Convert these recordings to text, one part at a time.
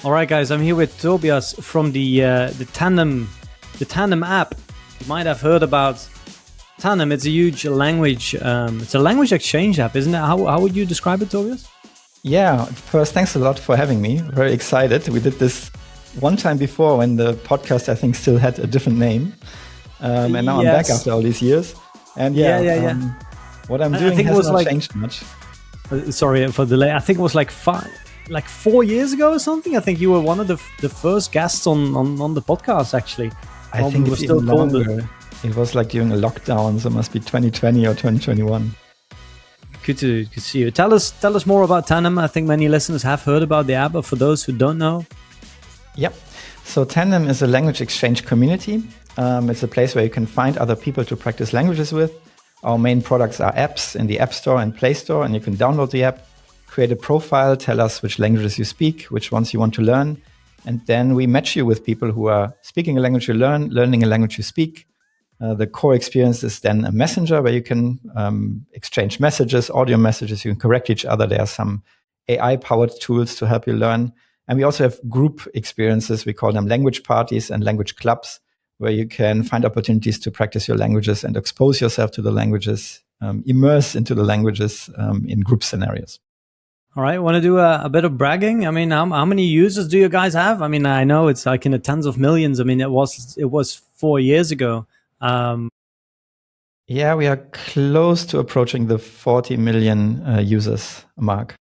All right, guys, I'm here with Tobias from the Tandem app. You might have heard about Tandem. It's a huge language. It's a language exchange app, isn't it? How would you describe it, Tobias? Yeah, first, thanks a lot for having me. Very excited. We did this one time before when the podcast, I think, still had a different name. And now I'm back after all these years. And what I'm doing has not changed much. Sorry for the delay. I think it was like 4 years ago or something. I think you were one of the first guests on the podcast, actually. I think it was still longer. It was like during a lockdown, so it must be 2020 or 2021. Good to see you. Tell us more about Tandem. I think many listeners have heard about the app, but for those who don't know. Yep. So Tandem is a language exchange community. It's a place where you can find other people to practice languages with. Our main products are apps in the App Store and Play Store, and you can download the app, create a profile, tell us which languages you speak, which ones you want to learn. And then we match you with people who are speaking a language you learn, learning a language you speak. The core experience is then a messenger where you can exchange messages, audio messages. You can correct each other. There are some AI-powered tools to help you learn. And we also have group experiences. We call them language parties and language clubs, where you can find opportunities to practice your languages and expose yourself to the languages, immerse into the languages in group scenarios. All right. Want to do a bit of bragging? I mean, how many users do you guys have? I mean, I know it's like in the tens of millions. I mean, it was 4 years ago. Yeah, we are close to approaching the 40 million users mark.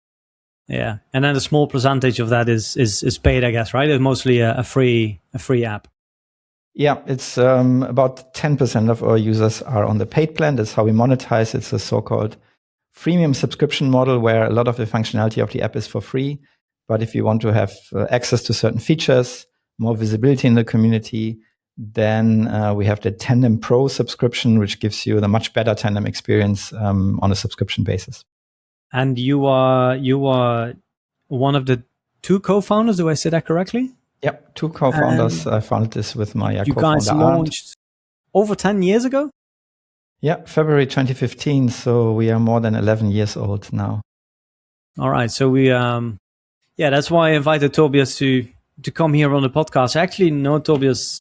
Yeah, and then a small percentage of that is paid, I guess, right? It's mostly a free app. Yeah, it's about 10% of our users are on the paid plan. That's how we monetize. It's a so-called freemium subscription model where a lot of the functionality of the app is for free. But if you want to have access to certain features, more visibility in the community, then we have the Tandem Pro subscription, which gives you the much better Tandem experience on a subscription basis. And you are one of the two co-founders. Do I say that correctly? Yep, two co-founders. I founded this with my co-founder. You guys launched over 10 years ago? Yeah, February 2015. So we are more than 11 years old now. All right. So we, that's why I invited Tobias to come here on the podcast. I actually know Tobias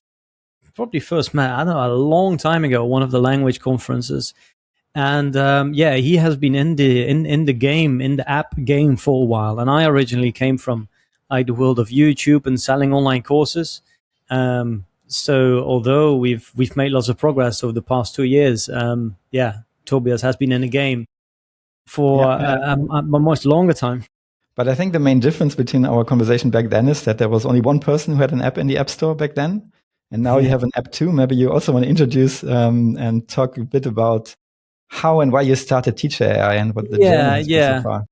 probably first met, I don't know, a long time ago, one of the language conferences. And he has been in the game, in the app game for a while. And I originally came from like the world of YouTube and selling online courses. So although we've made lots of progress over the past 2 years, Tobias has been in the game for a much longer time. But I think the main difference between our conversation back then is that there was only one person who had an app in the App Store back then. And now you have an app too. Maybe you also want to introduce and talk a bit about how and why you started Teacher AI and what the journey has been so far.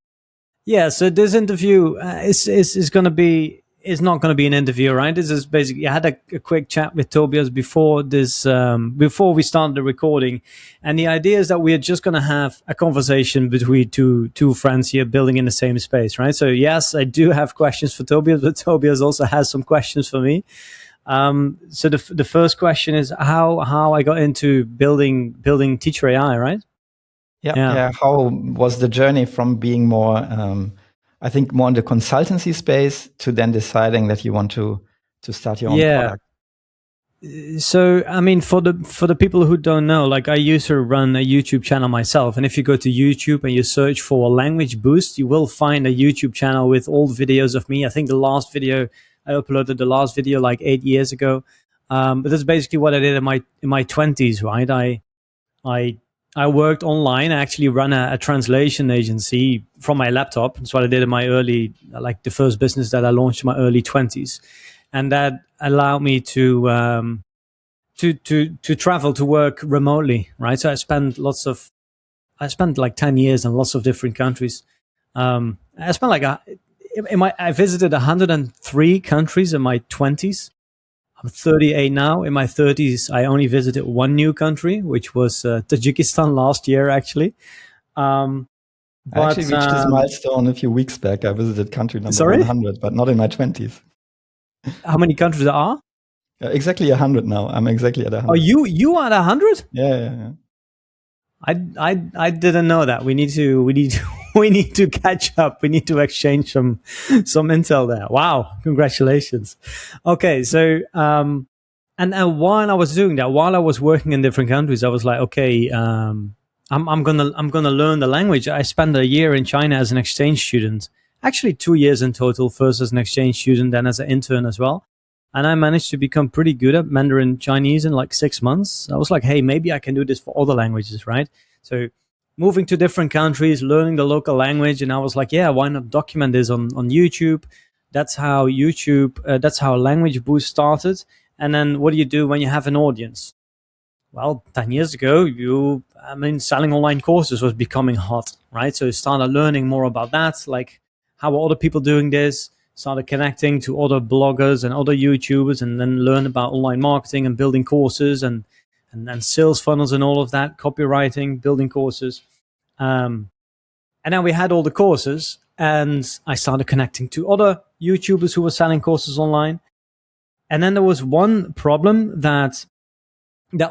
Yeah, so this interview is going to be, it's not going to be an interview, right? This is basically, I had a quick chat with Tobias before this, before we started the recording. And the idea is that we are just going to have a conversation between two friends here building in the same space, right? So yes, I do have questions for Tobias, but Tobias also has some questions for me. So the first question is how I got into building Teacher AI, right? Yeah. How was the journey from being more, I think, more in the consultancy space to then deciding that you want to start your own product? So, I mean, for the people who don't know, like I used to run a YouTube channel myself. And if you go to YouTube and you search for Language Boost, you will find a YouTube channel with old videos of me. I think I uploaded the last video like 8 years ago. But that's basically what I did in my 20s, right? I worked online. I actually ran a translation agency from my laptop. That's what I did in my the first business that I launched in my early 20s. And that allowed me to travel, to work remotely, right? So I spent like 10 years in lots of different countries. I visited 103 countries in my 20s. I'm 38 now. In my 30s, I only visited one new country, which was Tajikistan last year, actually. I actually reached this milestone a few weeks back. I visited country number 100, but not in my 20s. How many countries there are? Exactly 100 now. I'm exactly at 100. Oh, you are at 100? Yeah. I didn't know that. We need to we need to catch up. We need to exchange some intel there. Wow, congratulations. Okay, so and while I was doing that, while I was working in different countries, I was like, okay, I'm gonna learn the language. I spent a year in China as an exchange student. Actually, 2 years in total. First as an exchange student, then as an intern as well. And I managed to become pretty good at Mandarin Chinese in like 6 months. I was like, hey, maybe I can do this for other languages, right? So moving to different countries, learning the local language, and I was like, yeah, why not document this on YouTube? That's how that's how Language Boost started. And then what do you do when you have an audience? Well, 10 years ago, selling online courses was becoming hot, right? So I started learning more about that, like how are other people doing this, started connecting to other bloggers and other YouTubers, and then learn about online marketing and building courses and then sales funnels and all of that, copywriting, building courses. And then we had all the courses, and I started connecting to other YouTubers who were selling courses online. And then there was one problem that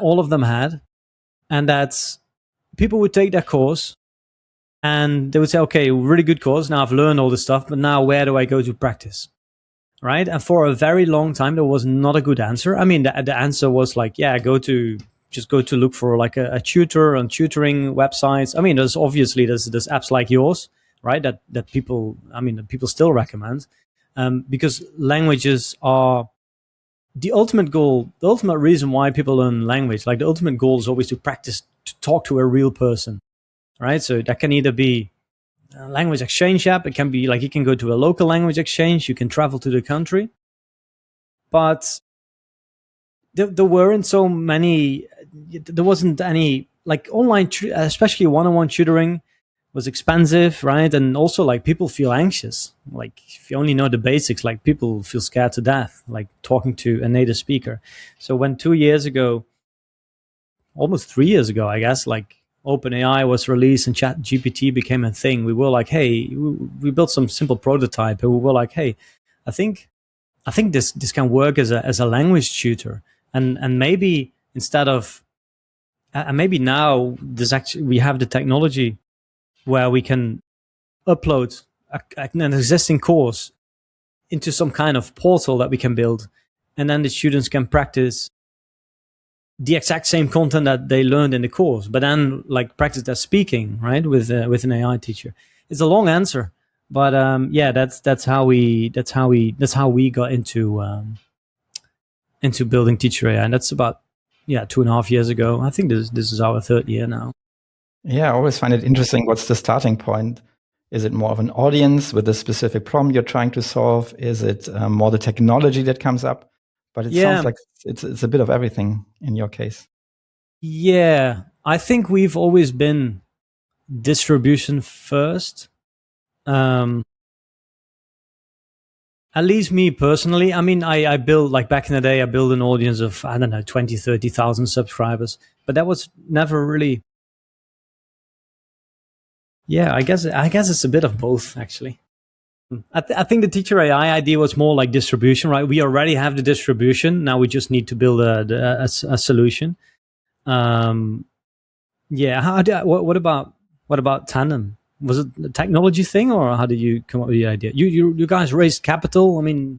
all of them had, and that's people would take their course and they would say, okay, really good course. Now I've learned all this stuff, but now where do I go to practice? Right? And for a very long time, there was not a good answer. I mean, the answer was like, yeah, just go to look for like a tutor on tutoring websites. I mean, there's apps like yours, right? That people still recommend, because languages are the ultimate goal, the ultimate reason why people learn language. Like the ultimate goal is always to practice to talk to a real person, right? So that can either be a language exchange app. It can be like you can go to a local language exchange. You can travel to the country. But there weren't so many, there wasn't any like online, especially one-on-one tutoring was expensive, right? And also like people feel anxious. Like if you only know the basics, like people feel scared to death, like talking to a native speaker. So when 2 years ago, almost 3 years ago, I guess, like OpenAI was released and ChatGPT became a thing, we were like, hey, we built some simple prototype, and we were like, hey, I think this can work as a language tutor, and maybe instead of maybe now we have the technology where we can upload an existing course into some kind of portal that we can build, and then the students can practice the exact same content that they learned in the course, but then like practice their speaking, right, with an AI teacher. It's a long answer, but yeah, that's how we got into building teacher AI, and that's about 2.5 years ago. I think this is our third year now. Yeah, I always find it interesting. What's the starting point? Is it more of an audience with a specific problem you're trying to solve? Is it more the technology that comes up? But it sounds like it's a bit of everything in your case. Yeah, I think we've always been distribution first. At least me personally. I mean, I built, like back in the day, I built an audience of, I don't know, 20, 30,000 subscribers. But that was never really... Yeah, I guess it's a bit of both, actually. I think the teacher AI idea was more like distribution, right? We already have the distribution. Now we just need to build a solution. Yeah. What about Tandem? Was it a technology thing, or how did you come up with the idea? You guys raised capital. I mean,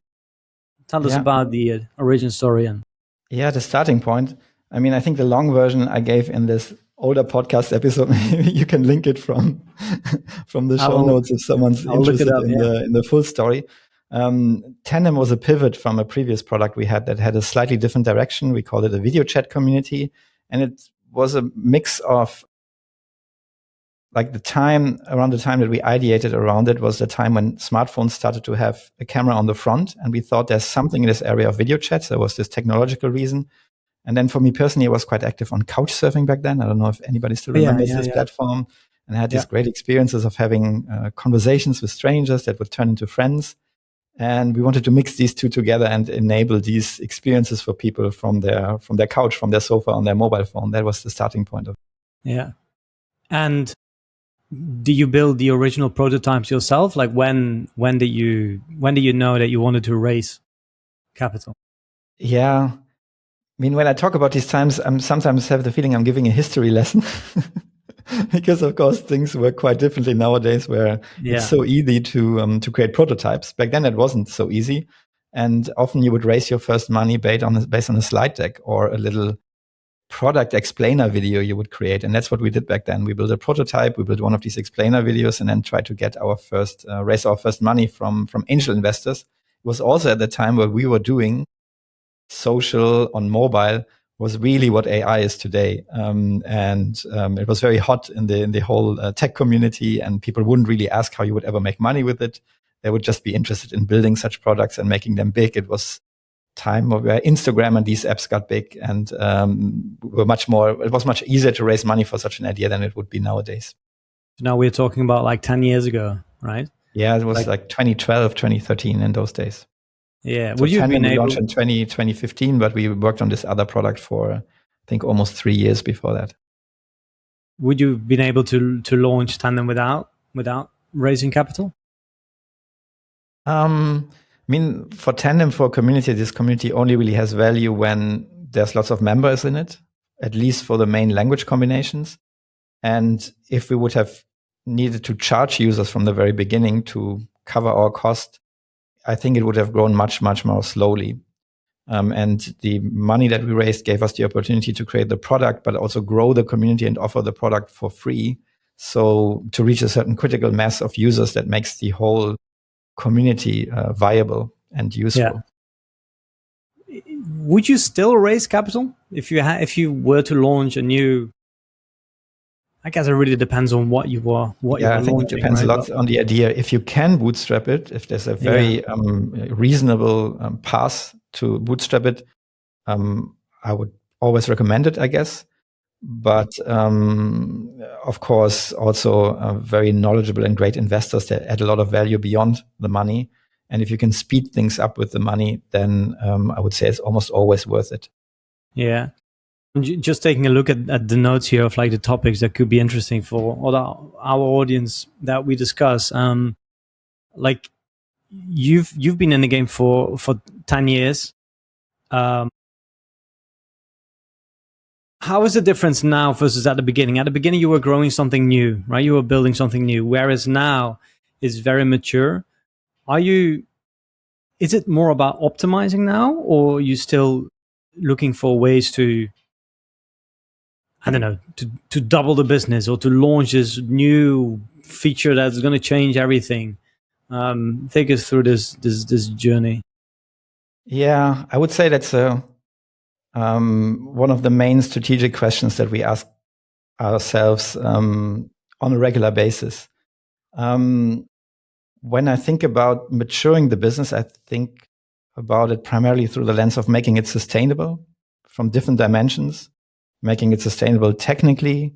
tell us about the origin story. And the starting point. I mean, I think the long version I gave in this older podcast episode, maybe you can link it from the show notes if someone's interested in the full story. Tandem was a pivot from a previous product we had that had a slightly different direction. We called it a video chat community, and it was a mix of like around the time that we ideated around it was the time when smartphones started to have a camera on the front, and we thought there's something in this area of video chats. There was this technological reason. And then for me personally, I was quite active on couch surfing back then. I don't know if anybody still remembers this platform. And I had these great experiences of having conversations with strangers that would turn into friends. And we wanted to mix these two together and enable these experiences for people from their couch, from their sofa, on their mobile phone. That was the starting point of it. Yeah. And do you build the original prototypes yourself? Like when did you know that you wanted to raise capital? Yeah. I mean, when I talk about these times, I sometimes have the feeling I'm giving a history lesson. because of course things work quite differently nowadays, where it's Yeah. so easy to create prototypes. Back then, it wasn't so easy, and often you would raise your first money based on a slide deck or a little product explainer video you would create. And that's what we did back then. We built a prototype, we built one of these explainer videos, and then tried to get our first raise our first money from angel investors. It was also at the time where we were doing social on mobile was really what AI is today, and it was very hot in the whole tech community, and people wouldn't really ask how you would ever make money with it. They would just be interested in building such products and making them big. It was time where Instagram and these apps got big, and were much more. It was much easier to raise money for such an idea than it would be nowadays. Now we're talking about like 10 years ago, right? Yeah, it was like 2012, 2013 in those days. Yeah. So Would you have Tandem been we able, launched in 2015, but we worked on this other product for, I think, almost 3 years before that. would you have been able to launch Tandem without raising capital? I mean, for Tandem, for a community, this community only really has value when there's lots of members in it, at least for the main language combinations. And if we would have needed to charge users from the very beginning to cover our cost, I think it would have grown much, much more slowly. And the money that we raised gave us the opportunity to create the product, but also grow the community and offer the product for free. So to reach a certain critical mass of users that makes the whole community viable and useful. Yeah. Would you still raise capital if you were to launch a new? I guess it really depends on what you were I think launching, it depends right? a lot on the idea. If you can bootstrap it, if there's a very reasonable path to bootstrap it, I would always recommend it, I guess. But of course, also very knowledgeable and great investors that add a lot of value beyond the money. And if you can speed things up with the money, then I would say it's almost always worth it. Yeah. Just taking a look at the notes here of like the topics that could be interesting for our audience that we discuss. Like you've been in the game for 10 years. How is the difference now versus at the beginning? At the beginning, you were growing something new, right? You were building something new, whereas now it's very mature. Is it more about optimizing now, or are you still looking for ways to, I don't know, to double the business or to launch this new feature that's going to change everything? Take us through this journey. Yeah, I would say that's one of the main strategic questions that we ask ourselves on a regular basis. When I think about maturing the business, I think about it primarily through the lens of making it sustainable from different dimensions, making it sustainable technically,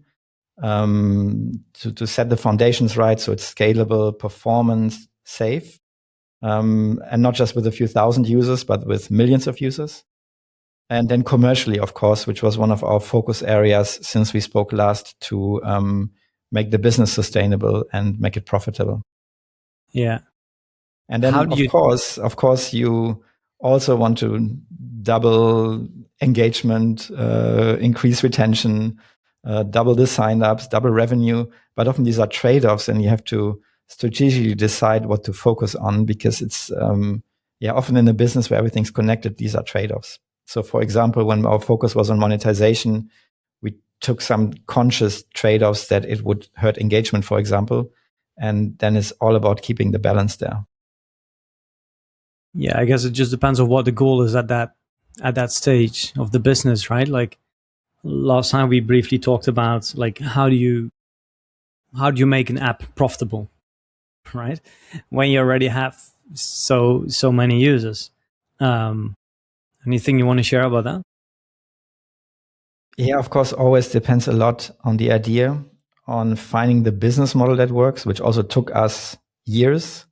to set the foundations right so it's scalable, performance, safe, and not just with a few thousand users, but with millions of users. And then commercially, of course, which was one of our focus areas since we spoke last, to make the business sustainable and make it profitable. Yeah. And then, of course, you also want to double engagement, increase retention, double the signups, double revenue. But often these are trade-offs, and you have to strategically decide what to focus on, because it's often in a business where everything's connected, these are trade-offs. So, for example, when our focus was on monetization, we took some conscious trade-offs that it would hurt engagement, for example, and then it's all about keeping the balance there. Yeah, I guess it just depends on what the goal is at that stage of the business, right? Like last time we briefly talked about like how do you make an app profitable, right? When you already have so many users. Anything you want to share about that? Yeah, of course, always depends a lot on the idea, on finding the business model that works, which also took us years.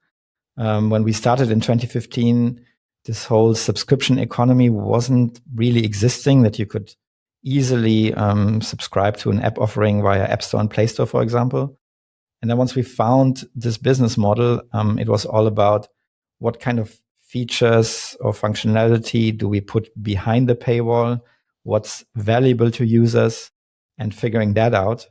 When we started in 2015, this whole subscription economy wasn't really existing, that you could easily subscribe to an app offering via App Store and Play Store, for example. And then once we found this business model, it was all about what kind of features or functionality do we put behind the paywall, what's valuable to users, and figuring that out.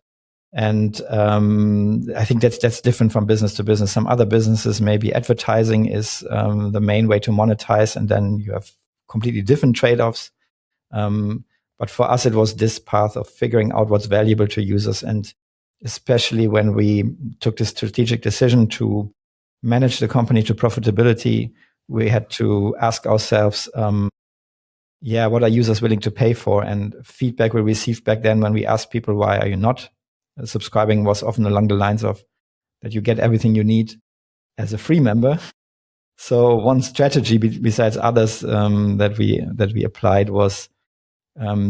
And I think that's different from business to business. Some other businesses, maybe advertising is the main way to monetize, and then you have completely different trade-offs. But for us, it was this path of figuring out what's valuable to users. And especially when we took the strategic decision to manage the company to profitability, we had to ask ourselves, what are users willing to pay for? And feedback we received back then when we asked people, why are you not subscribing, was often along the lines of that you get everything you need as a free member. So one strategy besides others that we applied was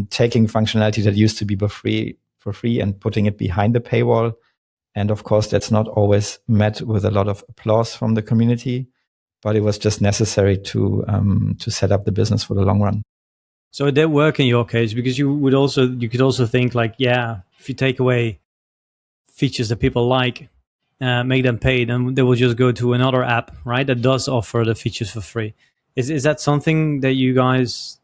taking functionality that used to be for free and putting it behind the paywall. And of course, that's not always met with a lot of applause from the community, but it was just necessary to set up the business for the long run. So it did work in your case, because you could also think like, if you take away features that people like, make them pay, then they will just go to another app, right, that does offer the features for free. Is that something that you guys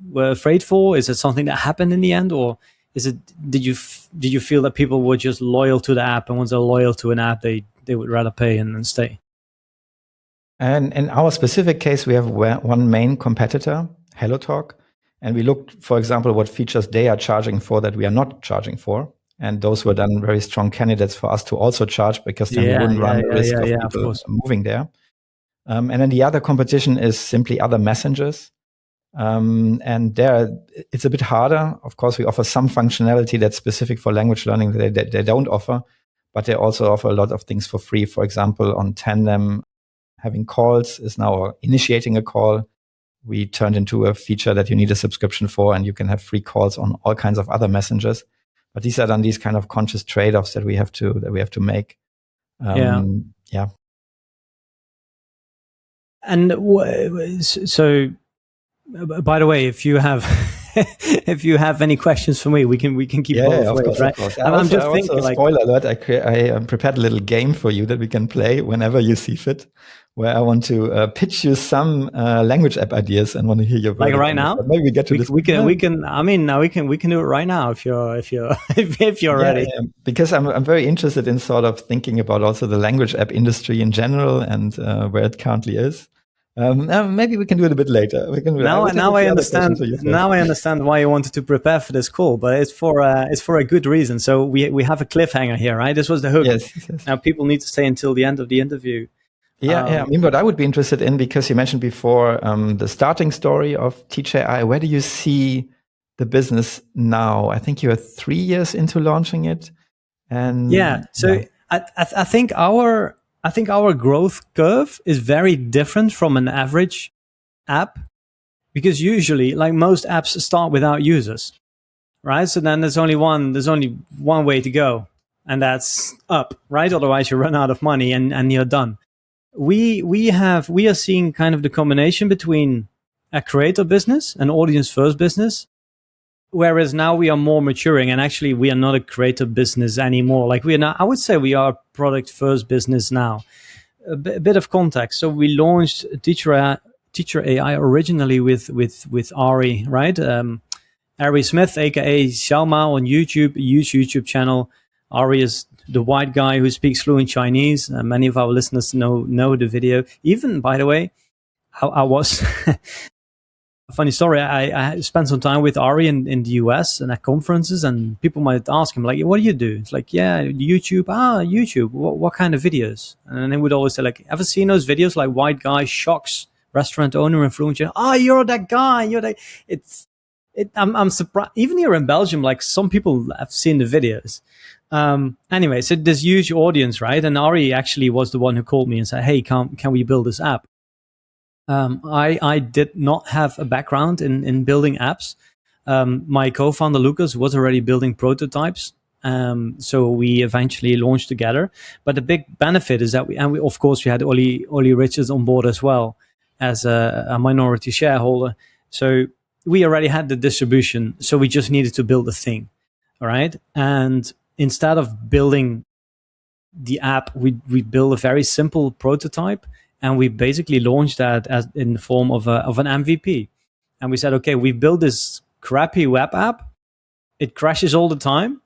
were afraid for? Is it something that happened in the end, or did you feel that people were just loyal to the app, and once they're loyal to an app, they would rather pay and stay? And in our specific case, we have one main competitor, HelloTalk, and we looked, for example, what features they are charging for that we are not charging for. And those were then very strong candidates for us to also charge, because then we wouldn't run the risk of people moving there. And then the other competition is simply other messengers. And there it's a bit harder. Of course, we offer some functionality that's specific for language learning that they don't offer, but they also offer a lot of things for free. For example, on Tandem, having calls is now, or initiating a call, we turned into a feature that you need a subscription for, and you can have free calls on all kinds of other messengers. But these are then these kind of conscious trade-offs that we have to make. Yeah. And so, by the way, if you have if you have any questions for me, we can keep both ways, right? Of course. I'm just thinking, like, spoiler alert, I prepared a little game for you that we can play whenever you see fit, where I want to pitch you some language app ideas and want to hear your like right now. Maybe we get to this. We can. I mean, now we can do it right now if you're ready. Yeah, because I'm very interested in sort of thinking about also the language app industry in general and where it currently is. Maybe we can do it a bit later. Now I understand. Now I understand why you wanted to prepare for this call, but it's for a good reason. So we have a cliffhanger here, right? This was the hook. Yes. Now people need to stay until the end of the interview. Yeah. I mean, what I would be interested in, because you mentioned before the starting story of Teach AI. Where do you see the business now? I think you are 3 years into launching it, and I think our growth curve is very different from an average app, because usually, like most apps, start without users, right? So then there's only one way to go, and that's up, right? Otherwise you run out of money and you're done. We are seeing kind of the combination between a creator business, an audience first business, whereas now we are more maturing, and actually we are not a creator business anymore. Like we are now, I would say we are a product first business now. A bit of context. So we launched Teacher AI originally with Ari, right? Ari Smith, aka Xiaoma, on YouTube, a huge YouTube channel. Ari is the white guy who speaks fluent Chinese. Many of our listeners know the video. Even, by the way, I was a funny story. I spent some time with Ari in the US and at conferences, and people might ask him, like, what do you do? It's like, YouTube. YouTube. What kind of videos? And they would always say, like, ever seen those videos, like white guy shocks restaurant owner in fluent Chinese? You're that guy. You're that. I'm surprised. Even here in Belgium, like, some people have seen the videos. Anyway, so this huge audience, right? And Ari actually was the one who called me and said, hey, can we build this app? I did not have a background in building apps. My co-founder Lucas was already building prototypes. So we eventually launched together. But the big benefit is that we of course we had Ollie Richards on board as well as a minority shareholder. So we already had the distribution. So we just needed to build a thing. All right. And instead of building the app, we built a very simple prototype. And we basically launched that as in the form of an MVP. And we said, okay, we built this crappy web app. It crashes all the time.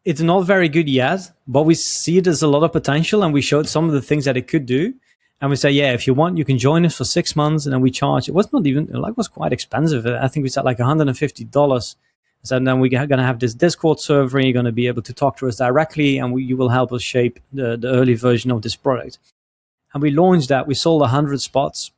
it's not very good yet, but we see there's a lot of potential, and we showed some of the things that it could do. And we say, yeah, if you want, you can join us for 6 months, and then we charge. It was not even like, it was quite expensive. I think we said like $150. So then we're going to have this Discord server, and you're going to be able to talk to us directly, and you will help us shape the early version of this product. And we launched that. We sold 100 spots,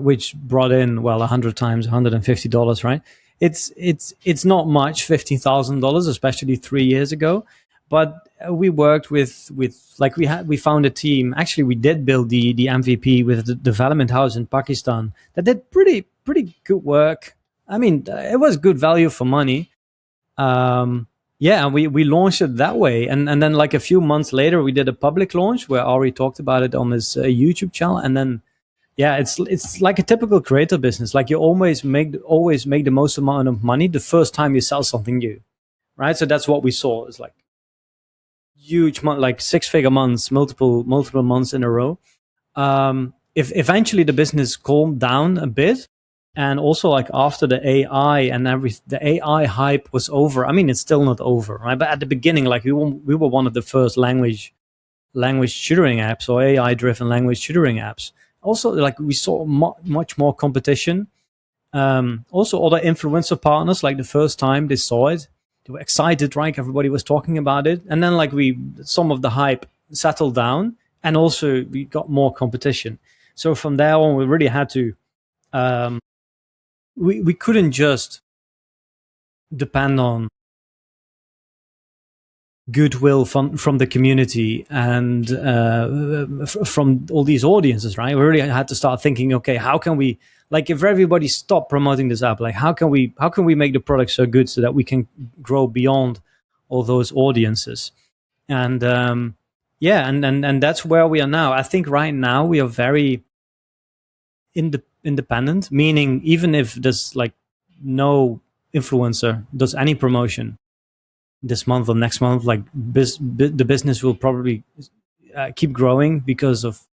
which brought in, well, 100 times $150, right? It's not much, $15,000, especially 3 years ago. But we worked with like we found a team. Actually, we did build the MVP with the development house in Pakistan that did pretty good work. I mean, it was good value for money. Yeah, and we launched it that way. And then like a few months later, we did a public launch where Ari talked about it on his YouTube channel. And then, yeah, it's like a typical creator business. Like you always make the most amount of money the first time you sell something new, right? So that's what we saw. It's like huge, like 6-figure months, multiple months in a row. If eventually the business calmed down a bit, and also like after the AI and the AI hype was over. I mean, it's still not over, right? But at the beginning, like we were one of the first language tutoring apps, or AI driven language tutoring apps. Also, like we saw much more competition. Also, other influencer partners, like the first time they saw it, they were excited, right? Everybody was talking about it. And then like some of the hype settled down, and also we got more competition. So from there on, we really had to, we couldn't just depend on goodwill from the community and from all these audiences, right? We really had to start thinking, okay, how can we, like, if everybody stopped promoting this app, like how can we make the product so good so that we can grow beyond all those audiences? And yeah, and that's where we are now. I think right now we are very independent, meaning even if there's like no influencer does any promotion this month or next month, like the business will probably keep growing because of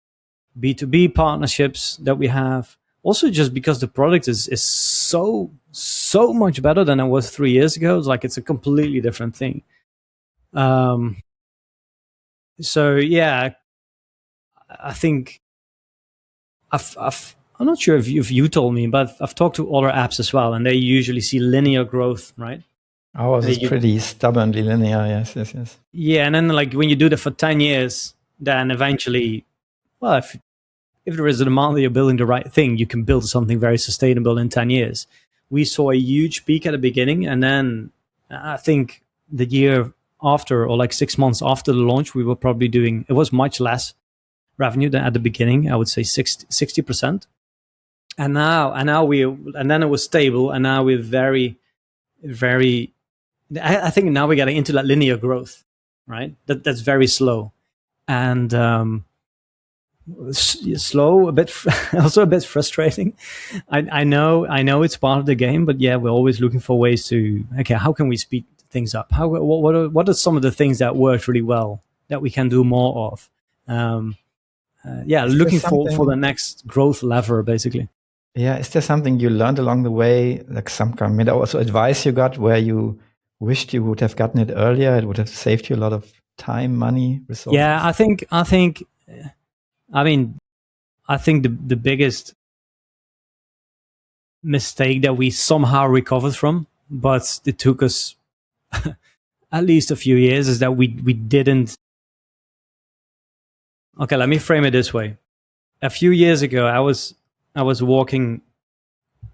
B2B partnerships that we have. Also, just because the product is so much better than it was 3 years ago. It's like it's a completely different thing. So yeah, I think I'm not sure if you told me, but I've talked to other apps as well, and they usually see linear growth, right? Ours is pretty stubbornly linear. Yes. Yeah, and then like when you do that for 10 years, then eventually, well, if there is a demand that you're building the right thing, you can build something very sustainable in 10 years. We saw a huge peak at the beginning, and then I think the year after, or like 6 months after the launch, we were probably doing, it was much less revenue than at the beginning. I would say 60%. And then it was stable, and now we're very, very, I think now we're getting into that linear growth, right? That's very slow. And slow, a bit, also a bit frustrating. I know it's part of the game, but yeah, we're always looking for ways to, okay, how can we speed things up? What are some of the things that worked really well that we can do more of? Yeah, looking for the next growth lever, basically. Yeah, is there something you learned along the way, like some kind of also advice you got where you wished you would have gotten it earlier? It would have saved you a lot of time, money, resources. Yeah, I think the biggest mistake that we somehow recovered from, but it took us at least a few years, is that we didn't. Okay, let me frame it this way. A few years ago, I was walking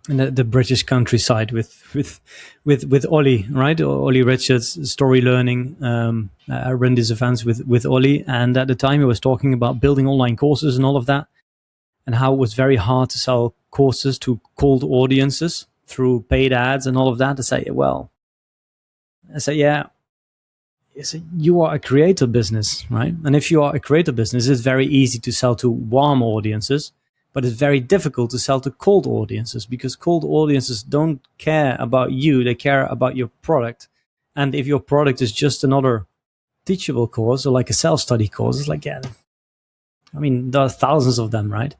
in the British countryside with Ollie, right? Ollie Richards, Story Learning. I ran these events with Ollie, and at the time he was talking about building online courses and all of that, and how it was very hard to sell courses to cold audiences through paid ads and all of that. I say, yeah. You are a creator business, right? And if you are a creator business, it's very easy to sell to warm audiences, but it's very difficult to sell to cold audiences, because cold audiences don't care about you. They care about your product. And if your product is just another teachable course or like a self-study course, it's like, yeah, I mean, there are thousands of them, right?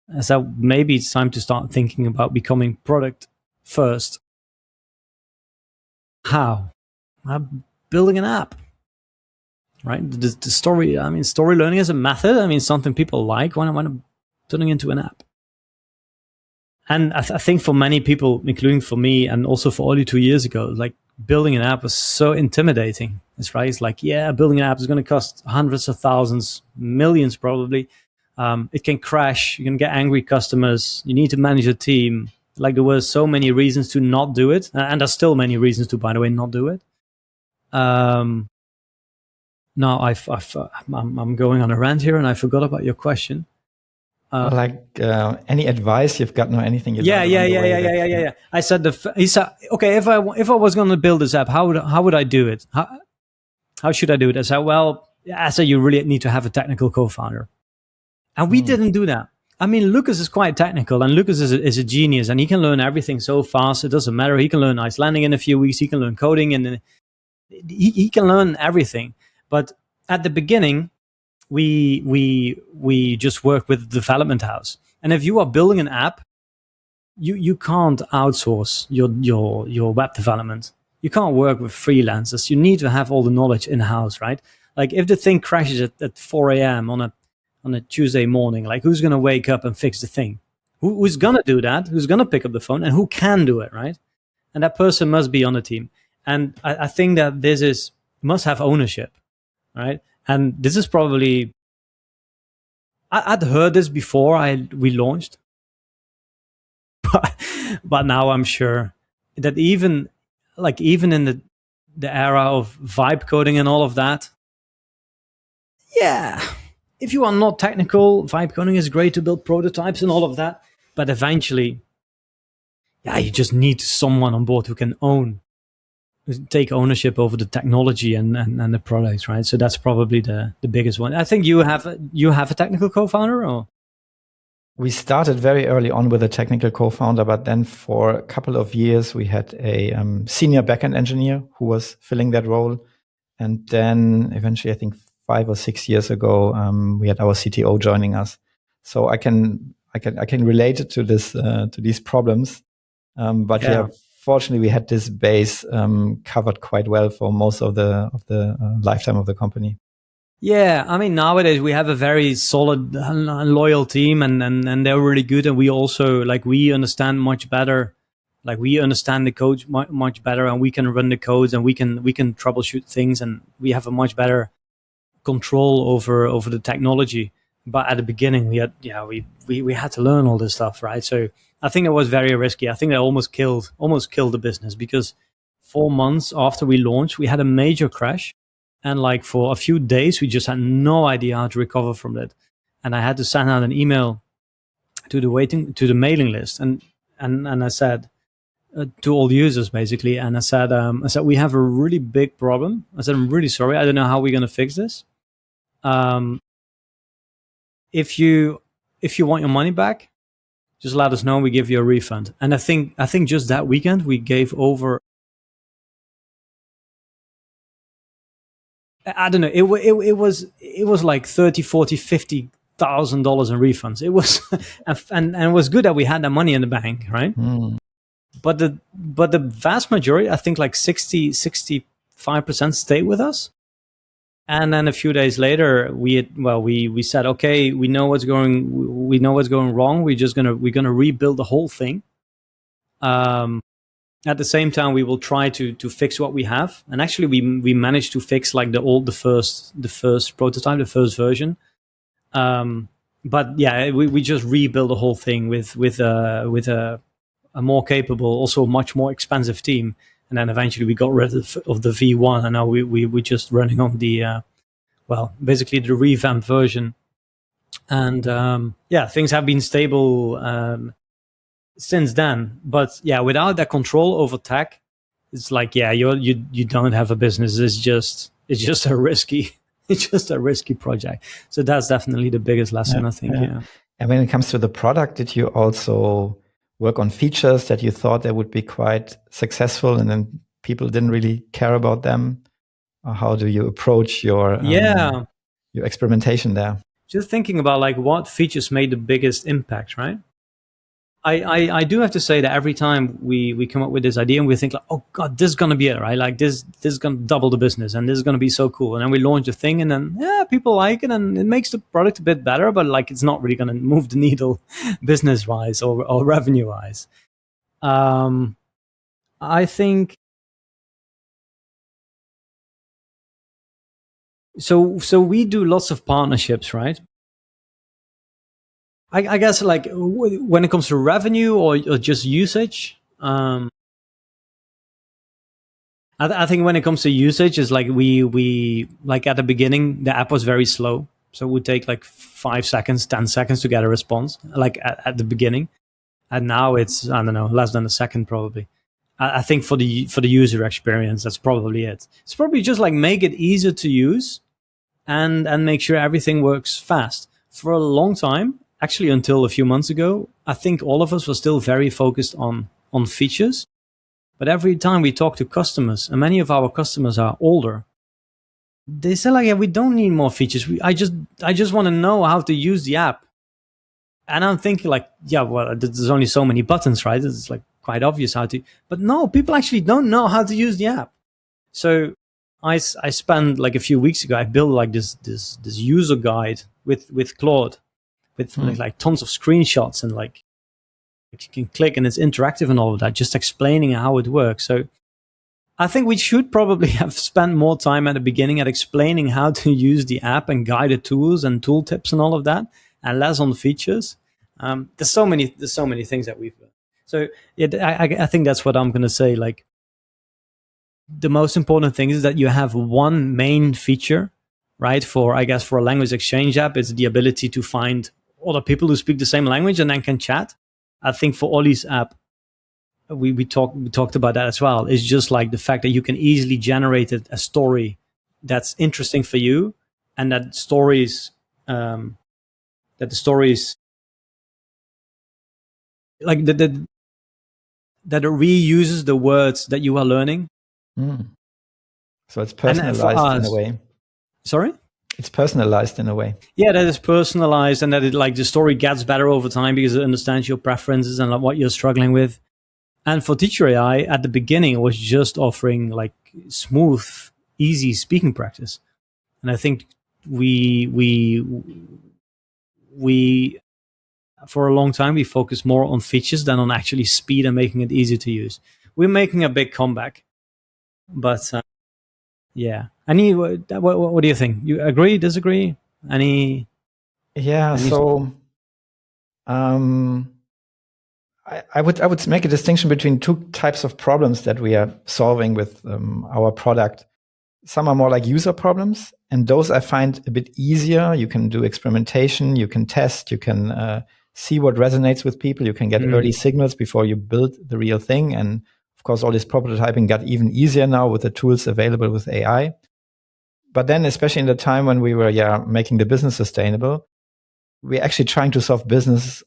And so maybe it's time to start thinking about becoming product first. How? building an app, right? The story, I mean, story learning is a method. I mean, something people like. Why not turning into an app? And I think for many people, including for me, and also for Ollie 2 years ago, like building an app was so intimidating. It's right. It's like, yeah, building an app is going to cost hundreds of thousands, millions probably. It can crash. You can get angry customers. You need to manage a team. Like there were so many reasons to not do it, and there's still many reasons to, by the way, not do it. Now I'm going on a rant here, and I forgot about your question. Any advice you've got, or anything you yeah. I said he said, okay, if I was going to build this app, how would I do it? How should I do it? I said, you really need to have a technical co-founder, and we didn't do that. I mean, Lucas is quite technical, and Lucas is a genius, and he can learn everything so fast. It doesn't matter. He can learn Icelandic in a few weeks. He can learn coding, and he can learn everything. But at the beginning, we just work with the development house. And if you are building an app, you can't outsource your web development. You can't work with freelancers. You need to have all the knowledge in house, right? Like if the thing crashes at 4 a.m. on a Tuesday morning, like who's going to wake up and fix the thing? Who's going to do that? Who's going to pick up the phone, and who can do it, right? And that person must be on the team. And I think that this must have ownership, right? And this is probably, I'd heard this before we launched, but now I'm sure that even in the era of vibe coding and all of that, yeah, if you are not technical, vibe coding is great to build prototypes and all of that, but eventually, yeah, you just need someone on board who can take ownership over the technology and the products, right? So that's probably the biggest one. I think you have a technical co-founder, or? We started very early on with a technical co-founder, but then for a couple of years we had a senior backend engineer who was filling that role, and then eventually, I think 5 or 6 years ago, we had our CTO joining us. So I can relate to this to these problems, but yeah, fortunately, we had this base covered quite well for most of the lifetime of the company. Yeah, I mean, nowadays we have a very solid and loyal team, and they're really good. And we also, like, we understand much better. Like, we understand the code much better, and we can run the codes, and we can troubleshoot things, and we have a much better control over the technology. But at the beginning, we had to learn all this stuff, right? So I think it was very risky. I think that almost killed the business, because 4 months after we launched, we had a major crash. And like for a few days, we just had no idea how to recover from it. And I had to send out an email to the mailing list. And I said to all users basically, and I said, we have a really big problem. I said, I'm really sorry. I don't know how we're going to fix this. If you want your money back, just let us know. We give you a refund. And I think just that weekend we gave over, I don't know, it was like $30,000, $40,000, $50,000 in refunds. It was and it was good that we had that money in the bank, right? But the vast majority, I think like 65% stayed with us. And then a few days later, we said, okay, we know what's going wrong. We're gonna rebuild the whole thing. At the same time, we will try to fix what we have. And actually, we managed to fix like the first prototype, the first version. But yeah, we just rebuild the whole thing with a more capable, also much more expensive team. And then eventually we got rid of the V1, and now we're just running on the basically the revamped version. And things have been stable since then. But yeah, without that control over tech, it's like, yeah, you don't have a business. It's just a risky project. So that's definitely the biggest lesson, I think. Yeah. And when it comes to the product, did you also work on features that you thought that would be quite successful, and then people didn't really care about them? Or how do you approach your experimentation there? Just thinking about like what features made the biggest impact, right? I do have to say that every time we come up with this idea and we think like, oh god, this is gonna be it, right? Like this is gonna double the business and this is gonna be so cool. And then we launch the thing and then yeah, people like it and it makes the product a bit better, but like it's not really gonna move the needle business wise or revenue wise. Um, I think so. So we do lots of partnerships, right? I guess like when it comes to revenue or just usage. I think when it comes to usage, is like we like at the beginning the app was very slow, so it would take like 5 seconds, 10 seconds to get a response, like at the beginning, and now it's I don't know less than a second probably. I think for the user experience, that's probably it. It's probably just like make it easier to use and make sure everything works fast. For a long time, actually until a few months ago, I think all of us were still very focused on features. But every time we talk to customers, and many of our customers are older, they say like, "Yeah, we don't need more features. I just want to know how to use the app." And I'm thinking like, "Yeah, well, there's only so many buttons, right? It's like quite obvious how to." But no, people actually don't know how to use the app. So I spent like a few weeks ago, I built like this user guide with Claude, with like tons of screenshots and like you can click and it's interactive and all of that, just explaining how it works. So I think we should probably have spent more time at the beginning at explaining how to use the app and guided tools and tool tips and all of that, and less on features. There's so many things that we've. So yeah, I think that's what I'm going to say. Like the most important thing is that you have one main feature, right? For I guess for a language exchange app, it's the ability to find other people who speak the same language and then can chat. I think for Ollie's app, we talked about that as well. It's just like the fact that you can easily generate a story that's interesting for you, and that the stories like that it reuses the words that you are learning. So it's personalized in a way. Sorry? It's personalized in a way. Yeah, that is personalized, and that it like the story gets better over time because it understands your preferences and like what you're struggling with. And for Teacher AI, at the beginning, it was just offering like smooth, easy speaking practice. And I think we for a long time we focused more on features than on actually speed and making it easy to use. We're making a big comeback, but yeah. Any what do you think? You agree? Disagree? Any? Yeah. So I would make a distinction between two types of problems that we are solving with our product. Some are more like user problems, and those I find a bit easier. You can do experimentation, you can test, you can see what resonates with people, you can get early signals before you build the real thing. And of course, all this prototyping got even easier now with the tools available with AI. But then, especially in the time when we were making the business sustainable, we're actually trying to solve business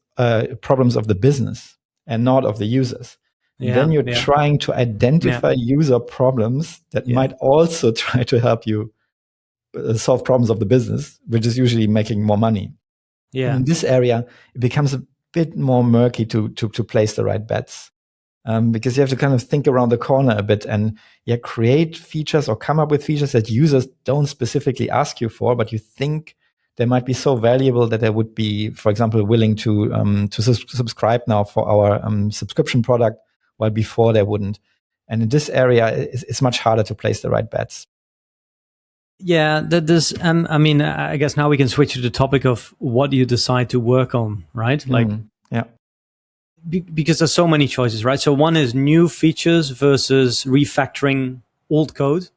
problems of the business and not of the users. Yeah, then you're trying to identify user problems that might also try to help you solve problems of the business, which is usually making more money. Yeah. And in this area, it becomes a bit more murky to place the right bets. Because you have to kind of think around the corner a bit and create features or come up with features that users don't specifically ask you for, but you think they might be so valuable that they would be, for example, willing to subscribe now for our subscription product, while before they wouldn't. And in this area, it's much harder to place the right bets. Yeah, that does. I mean, I guess now we can switch to the topic of what you decide to work on, right? Like, because there's so many choices, right? So one is new features versus refactoring old code,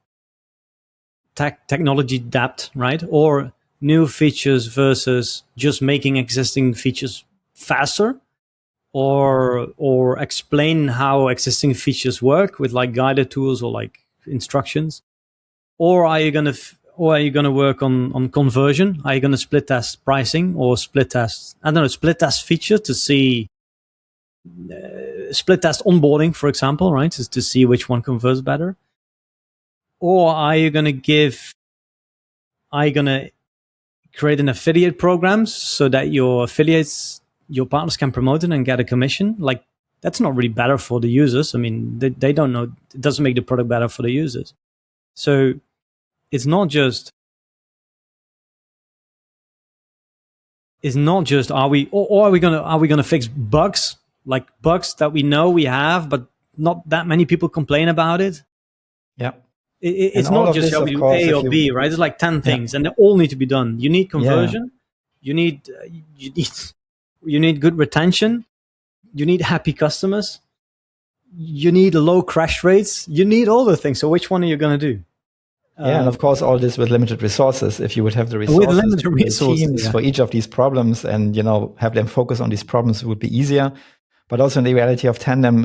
technology debt, right? Or new features versus just making existing features faster, or explain how existing features work with like guided tools or like instructions. Or are you gonna work on conversion? Are you gonna split test pricing or split test feature to see split test onboarding, for example, right? Just to see which one converts better. Or are you gonna create an affiliate program so that your affiliates your partners can promote it and get a commission. Like, that's not really better for the users. I mean, they don't know. It doesn't make the product better for the users. So it's not just are we gonna fix bugs, like bugs that we know we have, but not that many people complain about it. Yeah. It's not just shall we do A or B, right? There's like 10 things, and they all need to be done. You need conversion. You need good retention. You need happy customers. You need low crash rates. You need all the things. So which one are you going to do? And of course, all this with limited resources. If you would have the resources, with limited resources for each of these problems, and have them focus on these problems, it would be easier. But also in the reality of Tandem,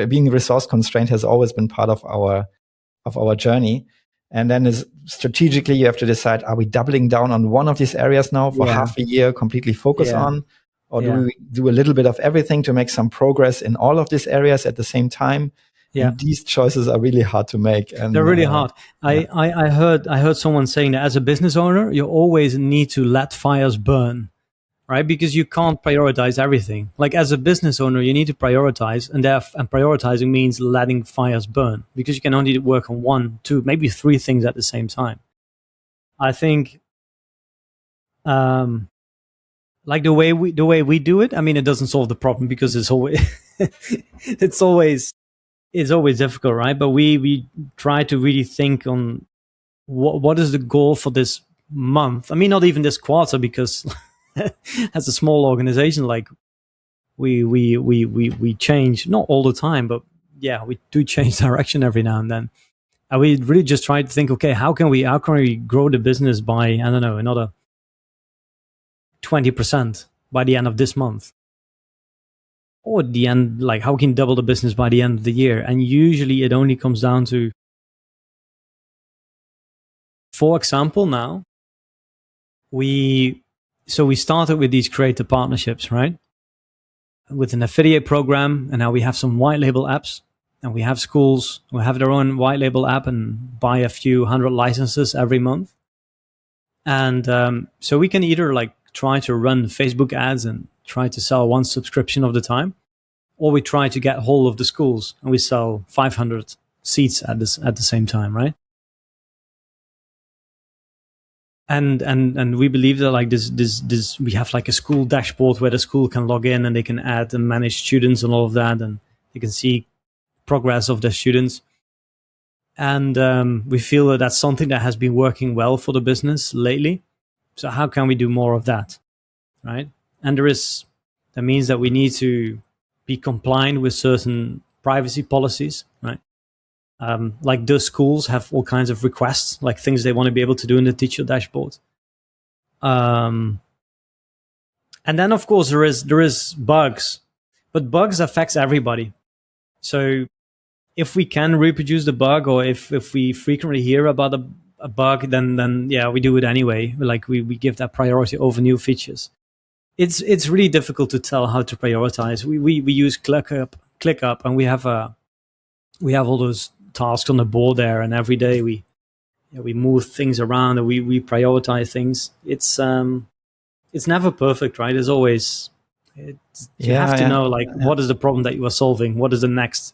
being resource constrained has always been part of our journey. And then strategically, you have to decide: are we doubling down on one of these areas now for half a year, completely focus on, or do we do a little bit of everything to make some progress in all of these areas at the same time? Yeah, and these choices are really hard to make. And they're really hard. I heard someone saying that as a business owner, you always need to let fires burn, right? Because you can't prioritize everything. Like as a business owner, you need to prioritize, and prioritizing means letting fires burn, because you can only work on 1, 2, maybe 3 things at the same time. I think, like the way we do it, I mean, it doesn't solve the problem, because it's always it's always difficult, right? But we try to really think on what is the goal for this month. I mean, not even this quarter, because as a small organization, like we change, not all the time, but we do change direction every now and then. And we really just try to think, okay, how can we grow the business by, I don't know, another 20% by the end of this month? Or at the end, like how can you double the business by the end of the year? And usually it only comes down to, for example, now we started with these creator partnerships, right? With an affiliate program, and now we have some white label apps, and we have schools who have their own white label app and buy a few hundred licenses every month. And so we can either like try to run Facebook ads and try to sell 1 subscription of the time, or we try to get hold of the schools and we sell 500 seats at the same time, right? And we believe that like this we have like a school dashboard where the school can log in and they can add and manage students and all of that, and they can see progress of their students. And we feel that that's something that has been working well for the business lately. So how can we do more of that, right? And that means that we need to be compliant with certain privacy policies, right? Like the schools have all kinds of requests, like things they want to be able to do in the teacher dashboard. And then of course there is bugs, but bugs affects everybody. So if we can reproduce the bug, or if we frequently hear about a bug, then we do it anyway. Like we give that priority over new features. It's really difficult to tell how to prioritize. We use ClickUp, and we have all those tasks on the board there, and every day we move things around and we prioritize things. It's never perfect, right? There's always you have to know what is the problem that you are solving, what is the next,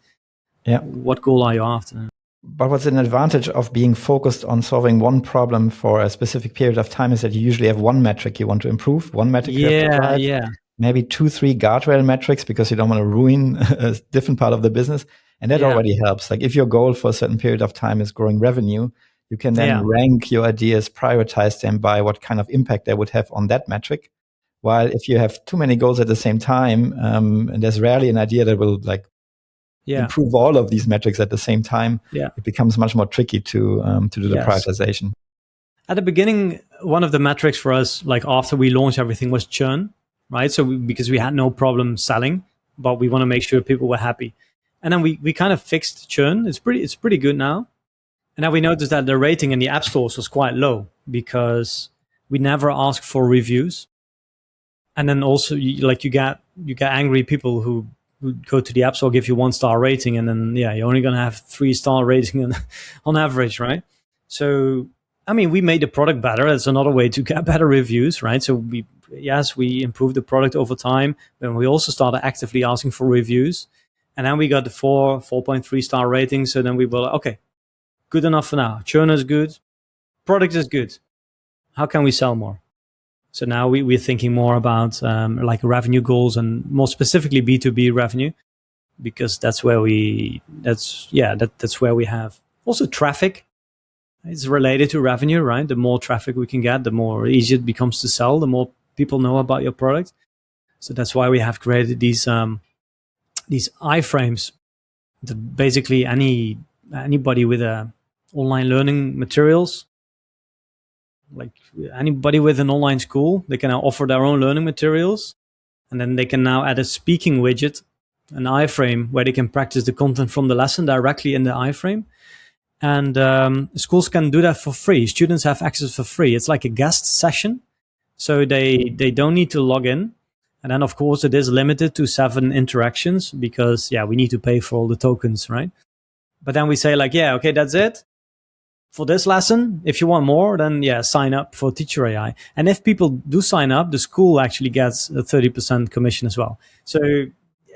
what goal are you after. But what's an advantage of being focused on solving one problem for a specific period of time is that you usually have one metric you want to improve, one metric you have to drive, maybe 2, 3 guardrail metrics, because you don't want to ruin a different part of the business. And that already helps. Like if your goal for a certain period of time is growing revenue, you can then rank your ideas, prioritize them by what kind of impact they would have on that metric. While if you have too many goals at the same time, and there's rarely an idea that will improve all of these metrics at the same time, it becomes much more tricky to do the prioritization. At the beginning, one of the metrics for us, like after we launched everything, was churn, right? So because we had no problem selling, but we want to make sure people were happy. And then we kind of fixed churn. It's pretty good now. And then we noticed that the rating in the app stores was quite low, because we never ask for reviews. And then also you get angry people who go to the app store, give you 1-star rating, and then you're only going to have 3-star rating on average, right? So I mean, we made the product better. That's another way to get better reviews, right? So we yes, we improved the product over time, but we also started actively asking for reviews. And then we got the 4.3 star rating. So then we were like, okay, good enough for now. Churn is good. Product is good. How can we sell more? So now we're thinking more about like revenue goals, and more specifically B2B revenue, because that's where that's where we have also traffic. It's related to revenue, right? The more traffic we can get, the more easier it becomes to sell, the more people know about your product. So that's why we have created these iframes that basically anybody with online learning materials, like anybody with an online school, they can now offer their own learning materials, and then they can now add a speaking widget, an iframe, where they can practice the content from the lesson directly in the iframe. And schools can do that for free. Students have access for free. It's like a guest session, so they don't need to log in. And then, of course, it is limited to 7 interactions because, we need to pay for all the tokens, right? But then we say like, okay, that's it for this lesson. If you want more, then sign up for Teacher AI. And if people do sign up, the school actually gets a 30% commission as well. So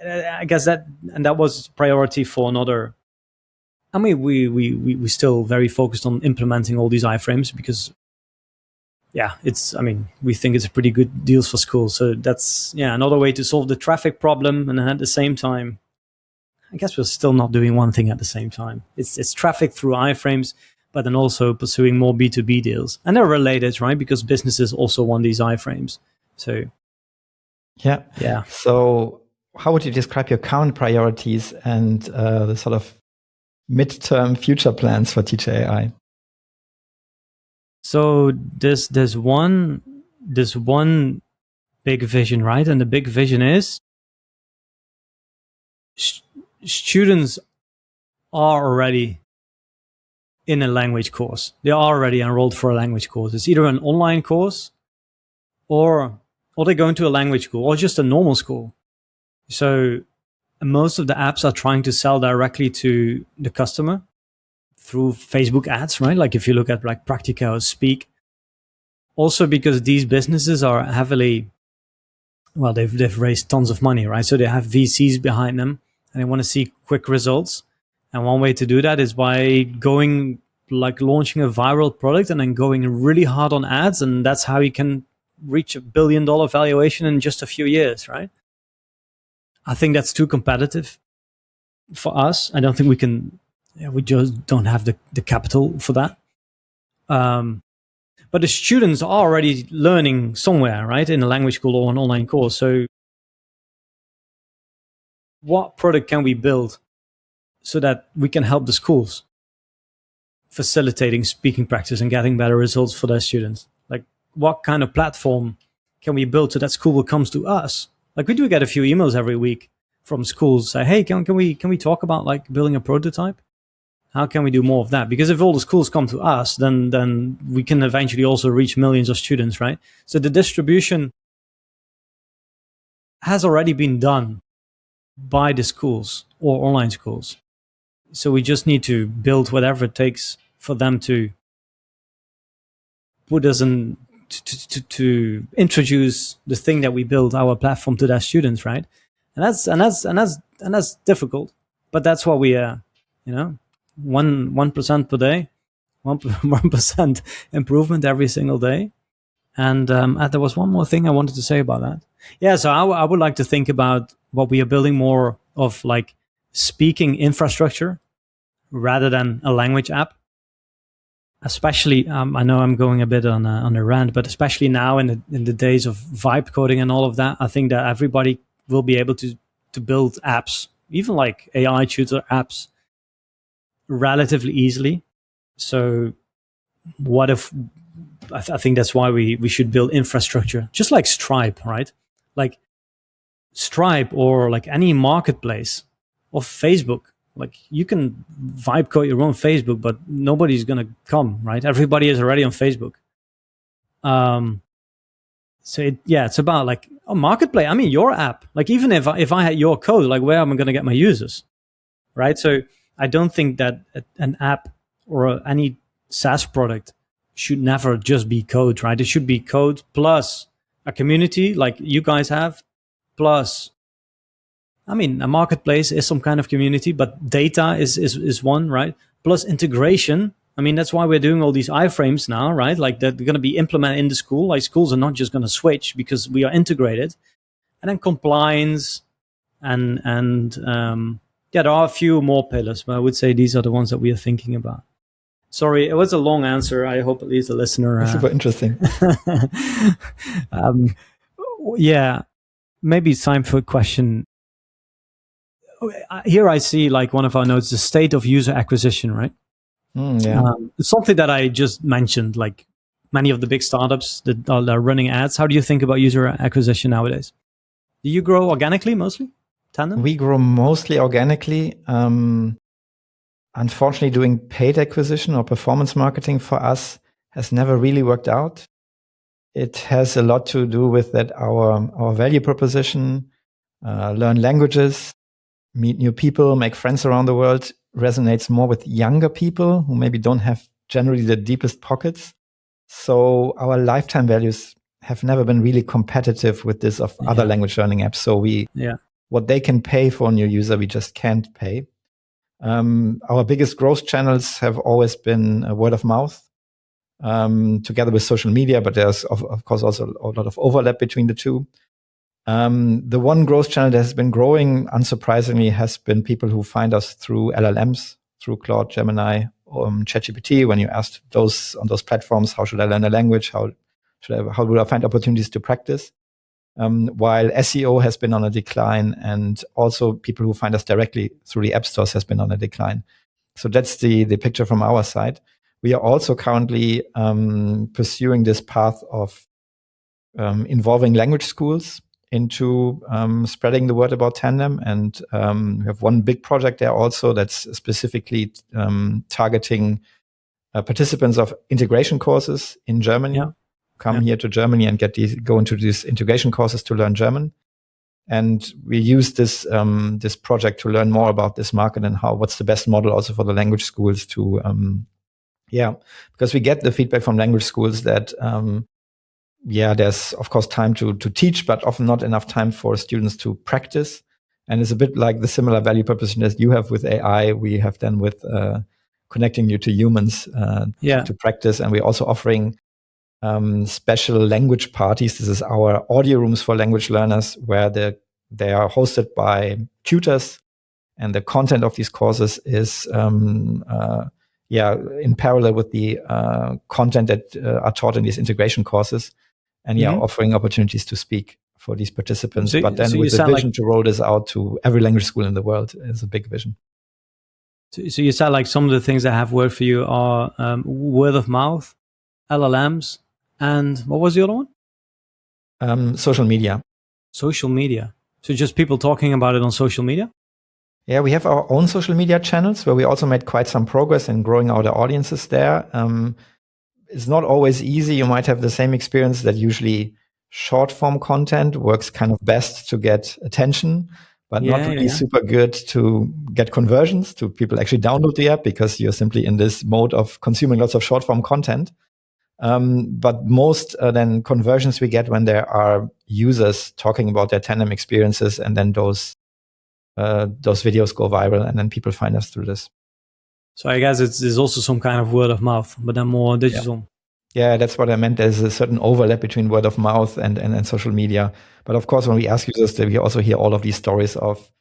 I guess that was priority for another. I mean, we still very focused on implementing all these iframes because, we think it's a pretty good deal for schools. So that's another way to solve the traffic problem. And then at the same time, I guess we're still not doing one thing at the same time. It's traffic through iframes, but then also pursuing more B2B deals. And they're related, right? Because businesses also want these iframes. So, yeah. So how would you describe your current priorities and the sort of midterm future plans for Teacher AI? So there's one big vision, right? And the big vision is students are already in a language course. They are already enrolled for a language course. It's either an online course or they're going to a language school or just a normal school. So most of the apps are trying to sell directly to the customer through Facebook ads, right? Like if you look at like Practica or Speak. Also because these businesses are heavily, they've raised tons of money, right? So they have VCs behind them and they want to see quick results. And one way to do that is by launching a viral product and then going really hard on ads. And that's how you can reach $1 billion valuation in just a few years, right? I think that's too competitive for us. I don't think we can. We just don't have the capital for that. But the students are already learning somewhere, right? In a language school or an online course. So what product can we build so that we can help the schools facilitating speaking practice and getting better results for their students? Like what kind of platform can we build so that school comes to us? Like we do get a few emails every week from schools say, hey, can we talk about like building a prototype? How can we do more of that? Because if all the schools come to us, then we can eventually also reach millions of students, right? So the distribution has already been done by the schools or online schools. So we just need to build whatever it takes for them to put us in, to introduce the thing that we build, our platform, to their students, right? And that's difficult, but that's what we 1% per day, 1% improvement every single day. And there was one more thing I wanted to say about that. Yeah, so I would like to think about what we are building more of, like speaking infrastructure rather than a language app. Especially, I know I'm going a bit on a rant, but especially now in the days of vibe coding and all of that, I think that everybody will be able to build apps, even like AI tutor apps, relatively easily. So what if, I think that's why we should build infrastructure, just like Stripe, right? Like Stripe or like any marketplace of Facebook. Like you can vibe code your own Facebook, but nobody's going to come, right? Everybody is already on Facebook. So it's about like a marketplace. I mean, your app, like even if I had your code, like where am I going to get my users, right? So I don't think that an app or any SaaS product should never just be code, right? It should be code plus a community like you guys have, plus, I mean, a marketplace is some kind of community, but data is one, right? Plus integration. I mean, that's why we're doing all these iframes now, right? Like they're going to be implemented in the school. Like schools are not just going to switch because we are integrated. And then compliance and yeah, there are a few more pillars, but I would say these are the ones that we are thinking about. Sorry, it was a long answer. I hope at least the listener. Super interesting. Yeah, maybe it's time for a question. Here I see like one of our notes, the state of user acquisition, right? It's something that I just mentioned, like many of the big startups that are running ads. How do you think about user acquisition nowadays? Do you grow organically mostly, Tandem? We grow mostly organically. Unfortunately, doing paid acquisition or performance marketing for us has never really worked out. It has a lot to do with that our value proposition, learn languages, meet new people, make friends around the world, resonates more with younger people who maybe don't have generally the deepest pockets. So our lifetime values have never been really competitive with this of other language learning apps. So what they can pay for a new user, we just can't pay. Our biggest growth channels have always been word of mouth, together with social media, but there's of course also a lot of overlap between the two. The one growth channel that has been growing, unsurprisingly, has been people who find us through LLMs, through Claude, Gemini, ChatGPT. When you asked those on those platforms, how should I learn a language? How would I find opportunities to practice? While SEO has been on a decline, and also people who find us directly through the app stores has been on a decline. So that's the picture from our side. We are also currently pursuing this path of involving language schools into spreading the word about Tandem. And we have one big project there also that's specifically targeting participants of integration courses in Germany. Come here to Germany and go into these integration courses to learn German. And we use this this project to learn more about this market and what's the best model also for the language schools to because we get the feedback from language schools that there's of course time to teach, but often not enough time for students to practice. And it's a bit like the similar value proposition that you have with AI, we have done with connecting you to humans to practice. And we're also offering special language parties. This is our audio rooms for language learners, where they are hosted by tutors, and the content of these courses is in parallel with the content that are taught in these integration courses, and offering opportunities to speak for these participants. But then with the vision to roll this out to every language school in the world is a big vision. So you sound like some of the things that have worked for you are word of mouth, LLMs, and what was the other one? Social media. Social media. So just people talking about it on social media? Yeah, we have our own social media channels where we also made quite some progress in growing our audiences there. It's not always easy. You might have the same experience that usually short form content works kind of best to get attention, but not really super good to get conversions to people actually download the app, because you're simply in this mode of consuming lots of short form content. But most then conversions we get when there are users talking about their Tandem experiences, and then those videos go viral, and then people find us through this. So I guess there's also some kind of word of mouth, but then more digital. Yeah, that's what I meant. There's a certain overlap between word of mouth and social media. But of course, when we ask users, we also hear all of these stories of,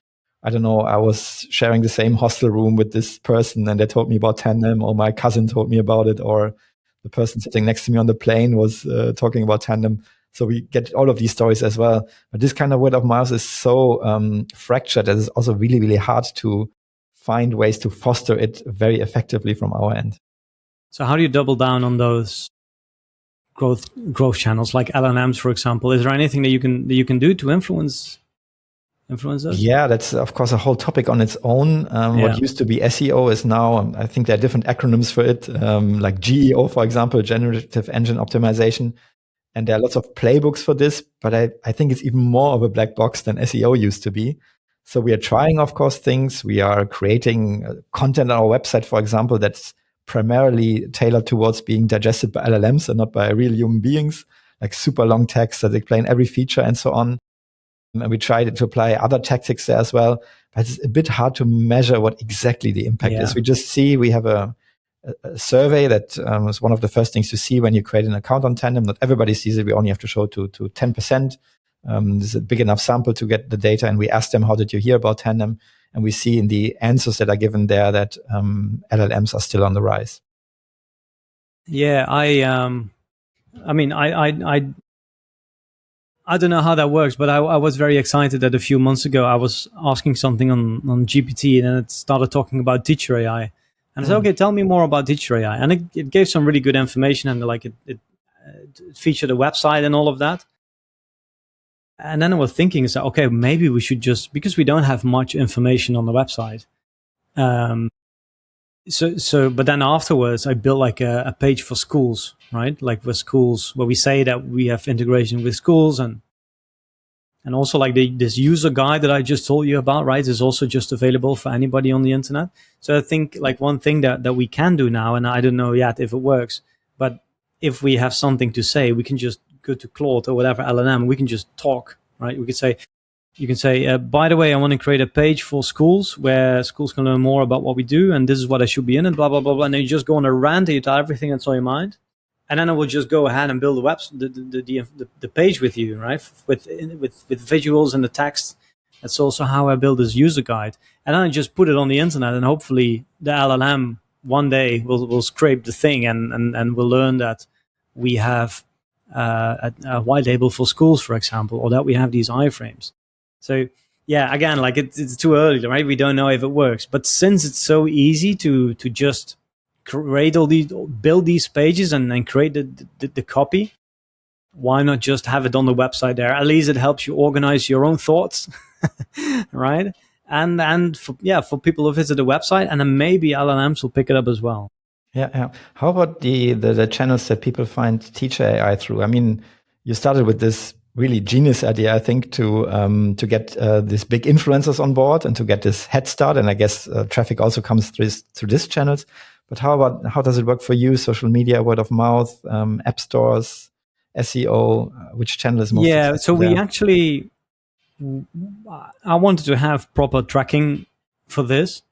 I don't know, I was sharing the same hostel room with this person and they told me about Tandem, or my cousin told me about it, or the person sitting next to me on the plane was talking about Tandem. So we get all of these stories as well. But this kind of word of mouth is so fractured that it's also really, really hard to find ways to foster it very effectively from our end. So how do you double down on those growth channels like LLMs, for example? Is there anything that you can do to influence those? Yeah, that's of course a whole topic on its own. What used to be SEO is now, I think there are different acronyms for it, like GEO, for example, Generative Engine Optimization. And there are lots of playbooks for this, but I think it's even more of a black box than SEO used to be. So we are trying, of course, things. We are creating content on our website, for example, that's primarily tailored towards being digested by LLMs and not by real human beings. like super long text that explain every feature and so on. And we tried to apply other tactics there as well, but it's a bit hard to measure what exactly the impact is. We just see we have a survey that was one of the first things to see when you create an account on Tandem. Not everybody sees it. We only have to show to 10%. This is a big enough sample to get the data. And we ask them, how did you hear about Tandem? And we see in the answers that are given there that LLMs are still on the rise. Yeah, I don't know how that works, but I was very excited that a few months ago I was asking something on GPT, and then it started talking about teacher AI. And I said, okay, tell me more about teacher AI. And it gave some really good information, and like it featured a website and all of that. And then I was thinking, so, okay, maybe we should just, because we don't have much information on the website. But then afterwards I built like a page for schools, right? Like for schools where we say that we have integration with schools, and also like this user guide that I just told you about, right, is also just available for anybody on the internet. So I think like one thing that we can do now, and I don't know yet if it works, but if we have something to say, we can just go to Claude or whatever LLM, we can just talk, right? We could say, you can say, by the way, I want to create a page for schools where schools can learn more about what we do, and this is what I should be in, and blah, blah, blah, blah. And then you just go on a rant, and you tell everything that's on your mind. And then I will just go ahead and build the page with you, right? With visuals and the text. That's also how I build this user guide. And then I just put it on the internet, and hopefully the LLM one day will scrape the thing and will learn that we have a white label for schools, for example, or that we have these iframes. So yeah, again, like it's too early, right? We don't know if it works. But since it's so easy to just create build these pages and create the copy, why not just have it on the website there? At least it helps you organize your own thoughts, right? And for people who visit the website, and then maybe LLMs will pick it up as well. Yeah. How about the channels that people find teacher AI through? I mean, you started with this really genius idea, I think, to get these big influencers on board and to get this head start. And I guess traffic also comes through these channels. But how does it work for you? Social media, word of mouth, app stores, SEO, which channel is most successful? So we actually, I wanted to have proper tracking for this,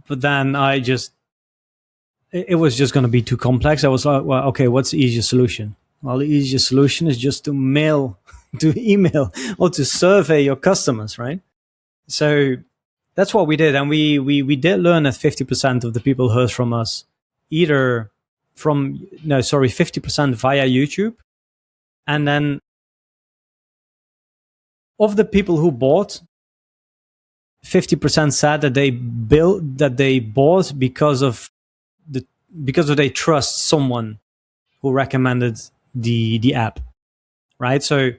but then it was just going to be too complex. I was like, well, okay, what's the easiest solution? Well, the easiest solution is just to email or to survey your customers, right? So that's what we did. And we did learn that 50% of the people heard from us 50% via YouTube. And then of the people who bought, 50% said that they bought because they trust someone who recommended the app, right? So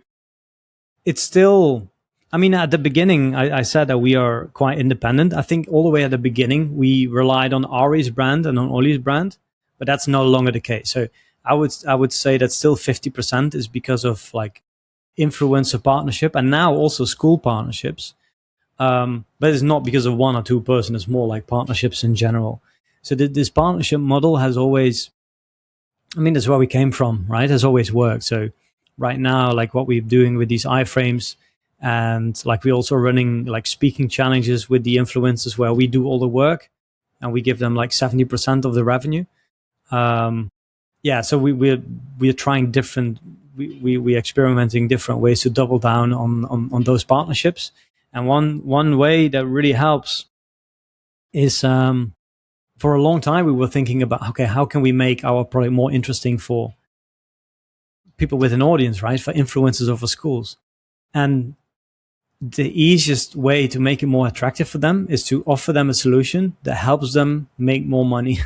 it's still, I mean, at the beginning, I said that we are quite independent. I think all the way at the beginning, we relied on Ari's brand and on Oli's brand, but that's no longer the case. So I would say that still 50% is because of like influencer partnership and now also school partnerships. But it's not because of one or two person. It's more like partnerships in general. So this partnership model has always, I mean, that's where we came from, right? Has always worked. So right now, like what we're doing with these iframes, and like we're also running like speaking challenges with the influencers where we do all the work and we give them like 70% of the revenue. So we're trying we're experimenting different ways to double down on those partnerships. And one way that really helps is for a long time we were thinking about, okay, how can we make our product more interesting for people with an audience, right? For influencers or for schools. And the easiest way to make it more attractive for them is to offer them a solution that helps them make more money.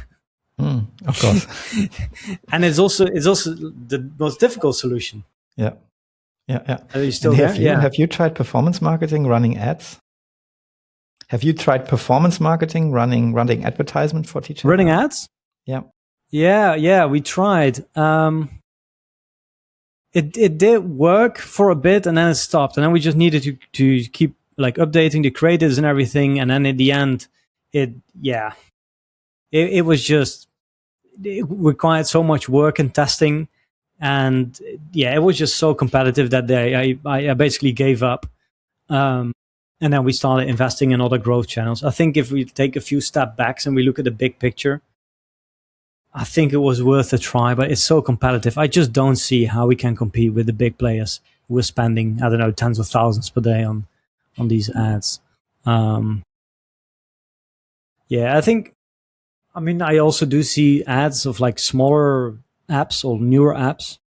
Of course. And it's also the most difficult solution. Yeah. Are you still there? Have you tried performance marketing, running ads? Have you tried performance marketing, running advertisement for teachers? Running ads? Yeah, we tried. It did work for a bit, and then it stopped. And then we just needed to keep like updating the creatives and everything. And then at the end, it required so much work and testing. And yeah, it was just so competitive that day. I basically gave up. And then we started investing in other growth channels. I think if we take a few step backs and we look at the big picture, I think it was worth a try, but it's so competitive. I just don't see how we can compete with the big players who are spending, I don't know, tens of thousands per day on these ads. Yeah, I mean, I also do see ads of like smaller apps or newer apps.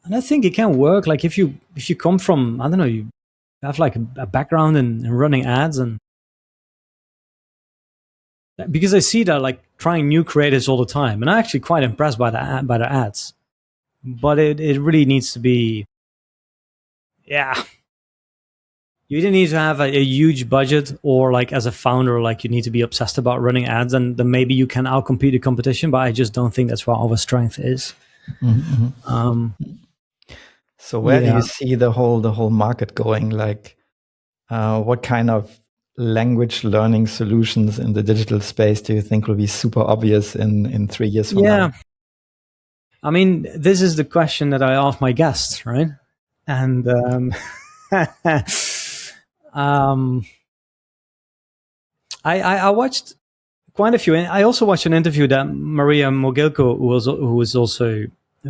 And I think it can work. Like if you come from, I don't know, you have like a background in running ads, and because I see that like trying new creatives all the time, and I'm actually quite impressed by the ads. But it really needs to be, yeah. You either need to have a huge budget, or like as a founder, like you need to be obsessed about running ads, and then maybe you can outcompete the competition. But I just don't think that's what our strength is. So where do you see the whole market going? Like, what kind of language learning solutions in the digital space do you think will be super obvious in 3 years from now? I mean, this is the question that I ask my guests, right? And I watched quite a few. I also watched an interview that Maria Mogilko, who was also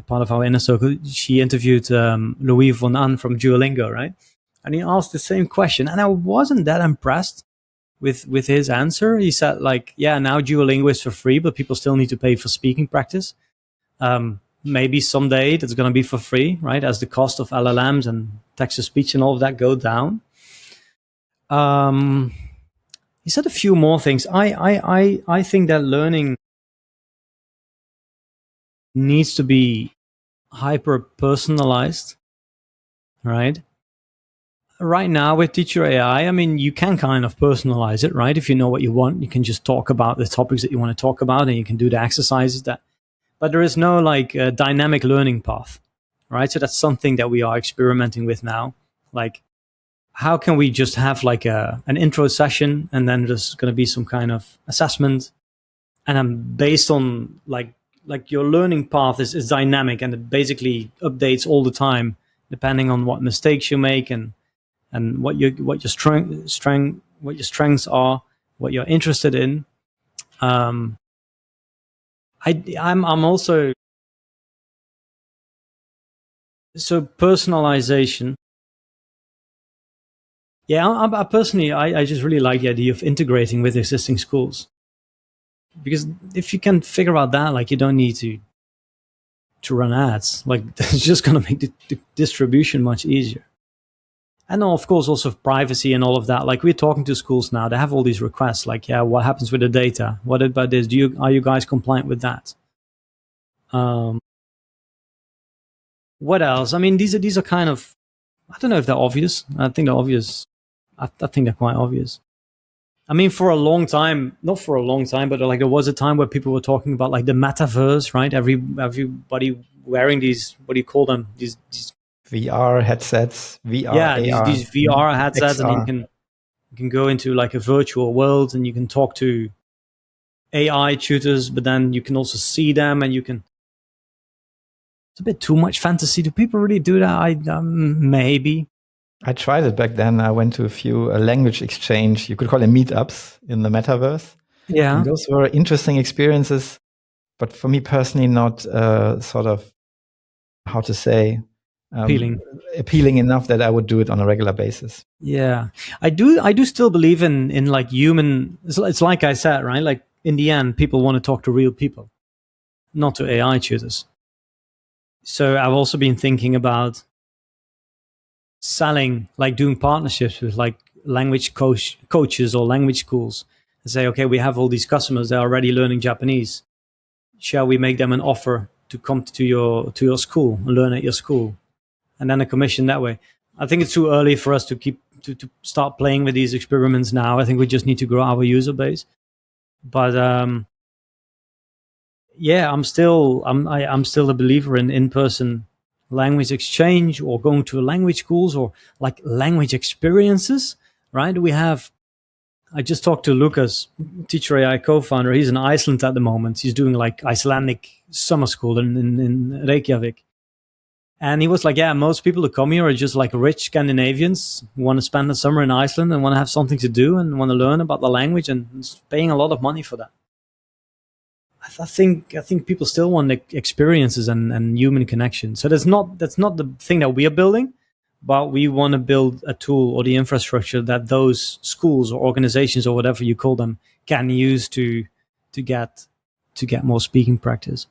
part of our inner circle, she interviewed Louis von An from Duolingo, right? And he asked the same question, and I wasn't that impressed with his answer. He said, like, yeah, now Duolingo is for free, but people still need to pay for speaking practice. Maybe someday that's going to be for free, right? As the cost of LLMs and text-to-speech and all of that go down. He said a few more things. I think that learning needs to be hyper personalized, right? Right now with Teacher AI, I mean, you can kind of personalize it, right? If you know what you want, you can just talk about the topics that you want to talk about, and you can do the exercises that. But there is no like dynamic learning path, right? So that's something that we are experimenting with now. Like, how can we just have like an intro session, and then there's going to be some kind of assessment, and then based on like your learning path is dynamic, and it basically updates all the time depending on what mistakes you make and what your strengths are, what you're interested in. I'm also, so personalization. Yeah, I personally, I just really like the idea of integrating with existing schools, because if you can figure out that, like, you don't need to run ads. Like, it's just going to make the distribution much easier. And of course, also privacy and all of that. Like, we're talking to schools now, they have all these requests. Like, yeah, what happens with the data? What about this? Are you guys compliant with that? What else? I mean, these are kind of, I don't know if they're obvious. I think they're obvious. I think they're quite obvious. I mean, for a long time, not for a long time, but like there was a time where people were talking about like the metaverse, right? Everybody wearing these, what do you call them? These VR headsets, VR, yeah, AR, these VR headsets, XR. and you can go into like a virtual world, and you can talk to AI tutors, but then you can also see them, and you can. It's a bit too much fantasy. Do people really do that? Maybe. I tried it back then. I went to a few language exchange, you could call them meetups in the metaverse. Yeah. And those were interesting experiences, but for me personally, not sort of, how to say, appealing enough that I would do it on a regular basis. Yeah, I do still believe in like human. It's like I said, right? Like, in the end, people want to talk to real people, not to AI tutors. So I've also been thinking about selling, like doing partnerships with like language coaches or language schools, and say, okay, we have all these customers that are already learning Japanese. Shall we make them an offer to come to your school and learn at your school, and then a commission that way? I think it's too early for us to to start playing with these experiments now. I think we just need to grow our user base. But yeah, I'm still a believer in in-person language exchange, or going to language schools, or like language experiences, right? We have I just talked to Lucas, Teacher AI co-founder. He's in Iceland at the moment. He's doing like Icelandic summer school in Reykjavik. And he was like, yeah, most people who come here are just like rich Scandinavians who want to spend the summer in Iceland and want to have something to do and want to learn about the language and paying a lot of money for that. I think people still want experiences and human connection. So that's not the thing that we are building, but we want to build a tool or the infrastructure that those schools or organizations or whatever you call them can use to get more speaking practice.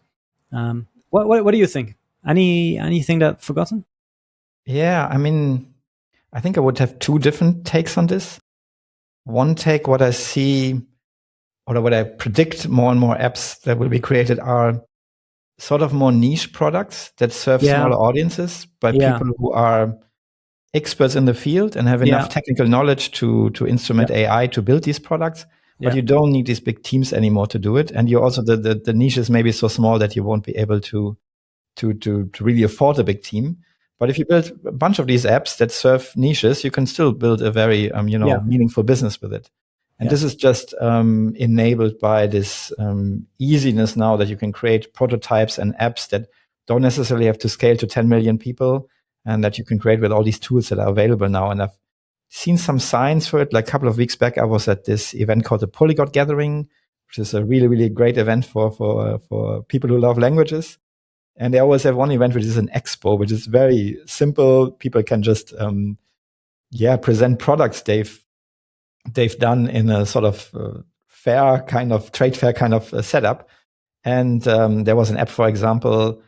What do you think? Anything that I've forgotten? Yeah, I mean, I think I would have two different takes on this. One take, what I see or what I predict more and more apps that will be created are sort of more niche products that serve smaller audiences by people who are experts in the field and have enough technical knowledge to instrument AI to build these products. But you don't need these big teams anymore to do it. And you also, the niche is maybe so small that you won't be able to really afford a big team. But if you build a bunch of these apps that serve niches, you can still build a very, meaningful business with it. And this is just enabled by this easiness now that you can create prototypes and apps that don't necessarily have to scale to 10 million people, and that you can create with all these tools that are available now. And I've seen some signs for it. Like a couple of weeks back, I was at this event called the Polyglot Gathering, which is a really, really great event for people who love languages. And they always have one event, which is an expo, which is very simple. People can just, present products they've done in a sort of fair kind of trade fair kind of setup. And there was an app, for example,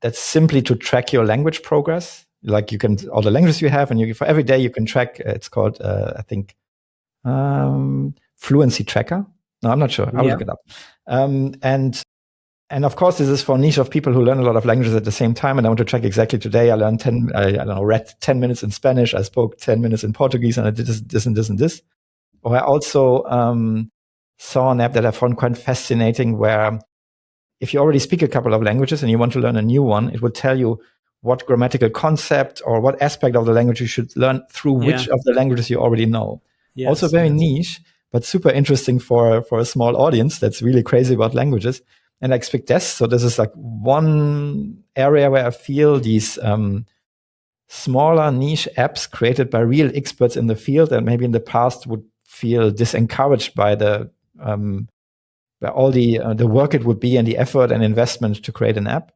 that's simply to track your language progress. Like you can, all the languages you have, and for every day you can track. It's called, I think, Fluency Tracker. No, I'm not sure. I'll look it up. And of course, this is for a niche of people who learn a lot of languages at the same time. And I want to track exactly today. I learned read 10 minutes in Spanish. I spoke 10 minutes in Portuguese, and I did this and this and this. Or I also saw an app that I found quite fascinating, where if you already speak a couple of languages and you want to learn a new one, it would tell you what grammatical concept or what aspect of the language you should learn through which of the languages you already know. Also very niche, but super interesting for a small audience that's really crazy about languages. And I expect this. So this is like one area where I feel these smaller niche apps created by real experts in the field that maybe in the past would feel disencouraged by by all the work it would be and the effort and investment to create an app.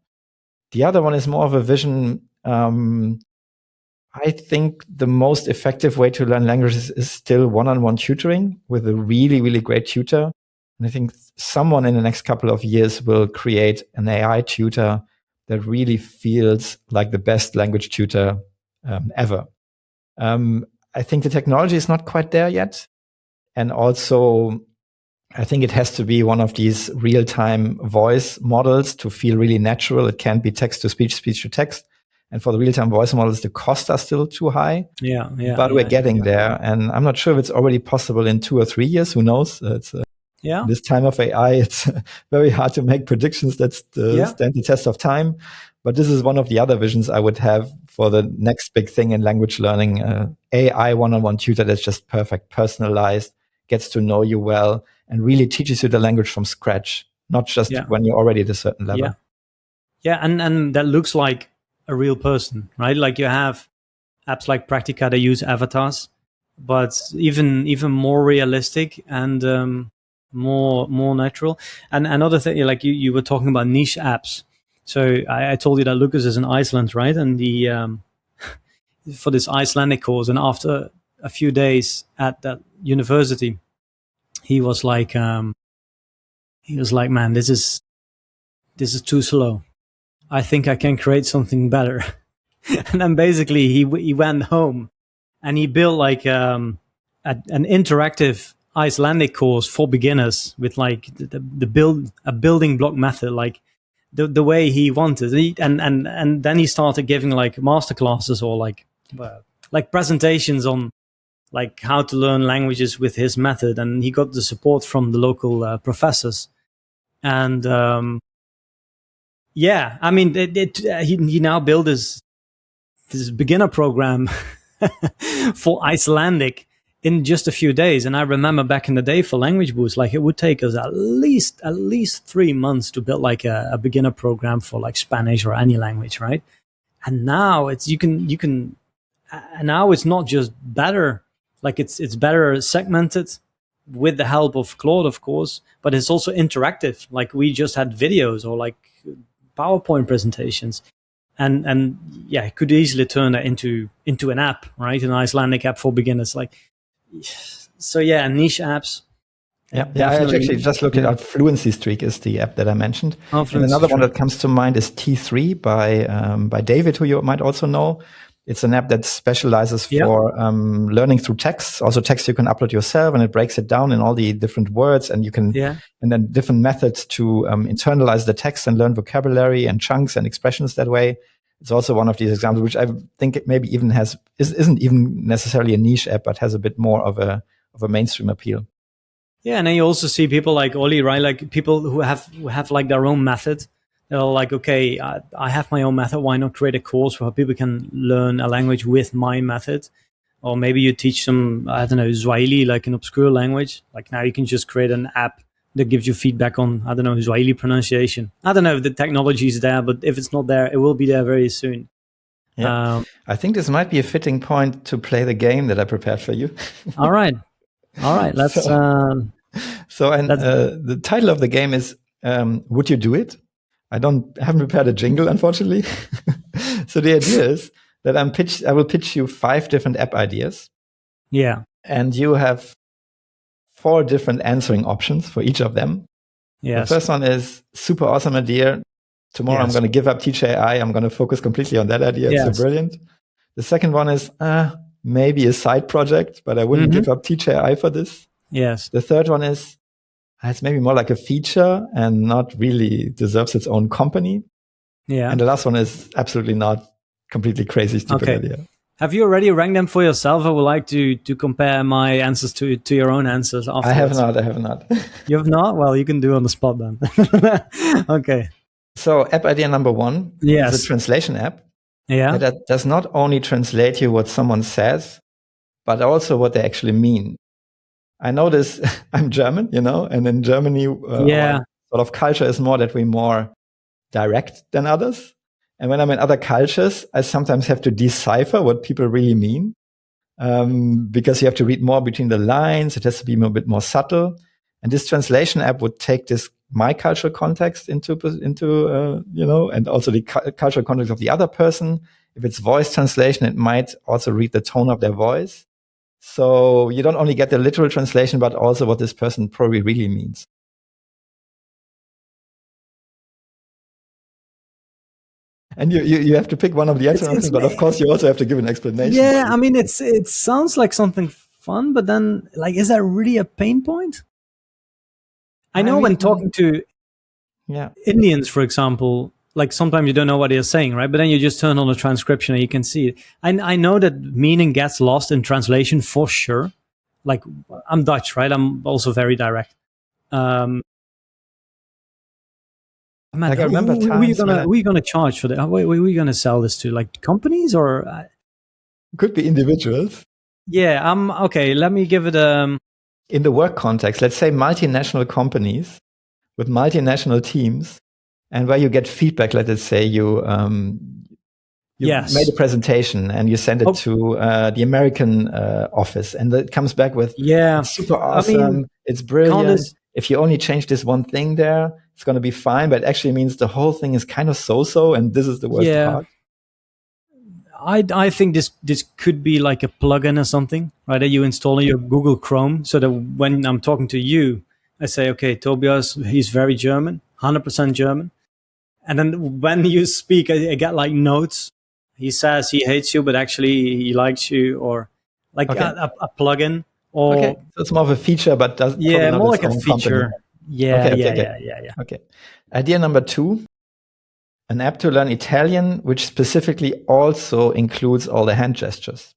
The other one is more of a vision. I think the most effective way to learn languages is still one-on-one tutoring with a really, really great tutor. And I think someone in the next couple of years will create an AI tutor that really feels like the best language tutor ever. I think the technology is not quite there yet. And also, I think it has to be one of these real-time voice models to feel really natural. It can't be text-to-speech, speech-to-text. And for the real-time voice models, the costs are still too high. But we're getting there. And I'm not sure if it's already possible in 2 or 3 years. Who knows? This time of AI, it's very hard to make predictions that stand the test of time. But this is one of the other visions I would have for the next big thing in language learning. AI one-on-one tutor that's just perfect, personalized, gets to know you well, and really teaches you the language from scratch, not just when you're already at a certain level. And that looks like a real person, right? Like you have apps like Practica that use avatars, but even more realistic and more natural. And another thing, like you were talking about niche apps. So I told you that Lucas is in Iceland, right? And the for this Icelandic course, and after a few days at that university, he was like, man, this is too slow. I think I can create something better. And then basically he went home and he built like an interactive Icelandic course for beginners with like a building block method, like the way he wanted. And then he started giving like masterclasses or like presentations on like how to learn languages with his method. And he got the support from the local professors. And I mean, he now built this beginner program for Icelandic in just a few days. And I remember back in the day for Language Boost, like it would take us at least 3 months to build like a beginner program for like Spanish or any language, right? And now it's and now it's not just better, like it's better segmented with the help of Claude, of course, but it's also interactive. Like we just had videos or like PowerPoint presentations. And yeah, it could easily turn that into an app, right? An Icelandic app for beginners. Like, so yeah, niche apps. Yeah, I actually just looked it up. Fluency Streak is the app that I mentioned. And another one that comes to mind is T3 by David, who you might also know. It's an app that specializes for learning through text. Also text you can upload yourself, and it breaks it down in all the different words, and you can and then different methods to internalize the text and learn vocabulary and chunks and expressions that way. It's also one of these examples, which I think it maybe even isn't even necessarily a niche app, but has a bit more of a mainstream appeal. Yeah, and then you also see people like Oli, right? Like people who have like their own method. They're like, okay, I have my own method. Why not create a course where people can learn a language with my method? Or maybe you teach them, I don't know, Swahili, like an obscure language. Like now you can just create an app that gives you feedback on, I don't know, Swahili pronunciation. I don't know if the technology is there, but if it's not there, it will be there very soon. Yeah, I think this might be a fitting point to play the game that I prepared for you. All right. Let's. The title of the game is "Would You Do It?" I haven't prepared a jingle, unfortunately. So the idea is that I will pitch you 5 different app ideas. Yeah. And you have 4 different answering options for each of them. Yes. The first one is super awesome idea. Tomorrow I'm going to give up Teach AI. I'm going to focus completely on that idea. It's so brilliant. The second one is maybe a side project, but I wouldn't give up Teach AI for this. Yes. The third one is it's maybe more like a feature and not really deserves its own company. Yeah. And the last one is absolutely not completely crazy, stupid idea. Have you already ranked them for yourself? I would like to compare my answers to your own answers afterwards. I have not. You have not? Well, you can do on the spot then. Okay. So app idea number 1 is a translation app. Yeah. That does not only translate you what someone says, but also what they actually mean. I know this, I'm German, and in Germany, our sort of culture is more that we're more direct than others. And when I'm in other cultures, I sometimes have to decipher what people really mean, because you have to read more between the lines. It has to be a bit more subtle. And this translation app would take this my cultural context into and also the cultural context of the other person. If it's voice translation, it might also read the tone of their voice. So you don't only get the literal translation, but also what this person probably really means. And you have to pick one of the answers, but of course you also have to give an explanation. Yeah, I mean, it sounds like something fun, but then, like, is that really a pain point? I know when talking to Indians, for example, like sometimes you don't know what they're saying, right? But then you just turn on the transcription and you can see it. I know that meaning gets lost in translation for sure. Like I'm Dutch, right? I'm also very direct. Man, like I remember who are you gonna charge for that? Who are you gonna sell this to? Like companies or could be individuals? Yeah, okay. Let me give it in the work context. Let's say multinational companies with multinational teams. And where you get feedback, let us say you made a presentation and you send it to the American office, and it comes back with it's super awesome, I mean, it's brilliant. If you only change this one thing there, it's going to be fine. But it actually means the whole thing is kind of so-so, and this is the worst part. I think this could be like a plugin or something, right? That you install in your Google Chrome, so that when I'm talking to you, I say, okay, Tobias, he's very German, 100% German. And then when you speak, I get like notes. He says he hates you, but actually he likes you, or like a plugin. Or so it's more of a feature, but does more like a feature. Company. Yeah. Okay. Idea number 2: an app to learn Italian, which specifically also includes all the hand gestures.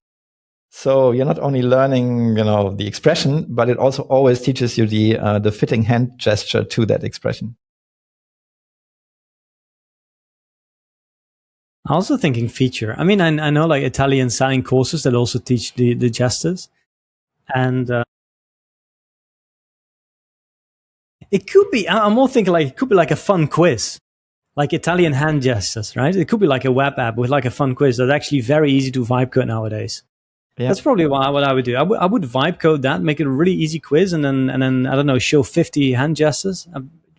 So you're not only learning, the expression, but it also always teaches you the fitting hand gesture to that expression. Also thinking feature. I mean, I know like Italian selling courses that also teach the gestures. And it could be, I'm more thinking like it could be like a fun quiz, like Italian hand gestures, right? It could be like a web app with like a fun quiz that's actually very easy to vibe code nowadays. Yeah. That's probably what I would do. I would vibe code that, make it a really easy quiz, and then I don't know, show 50 hand gestures,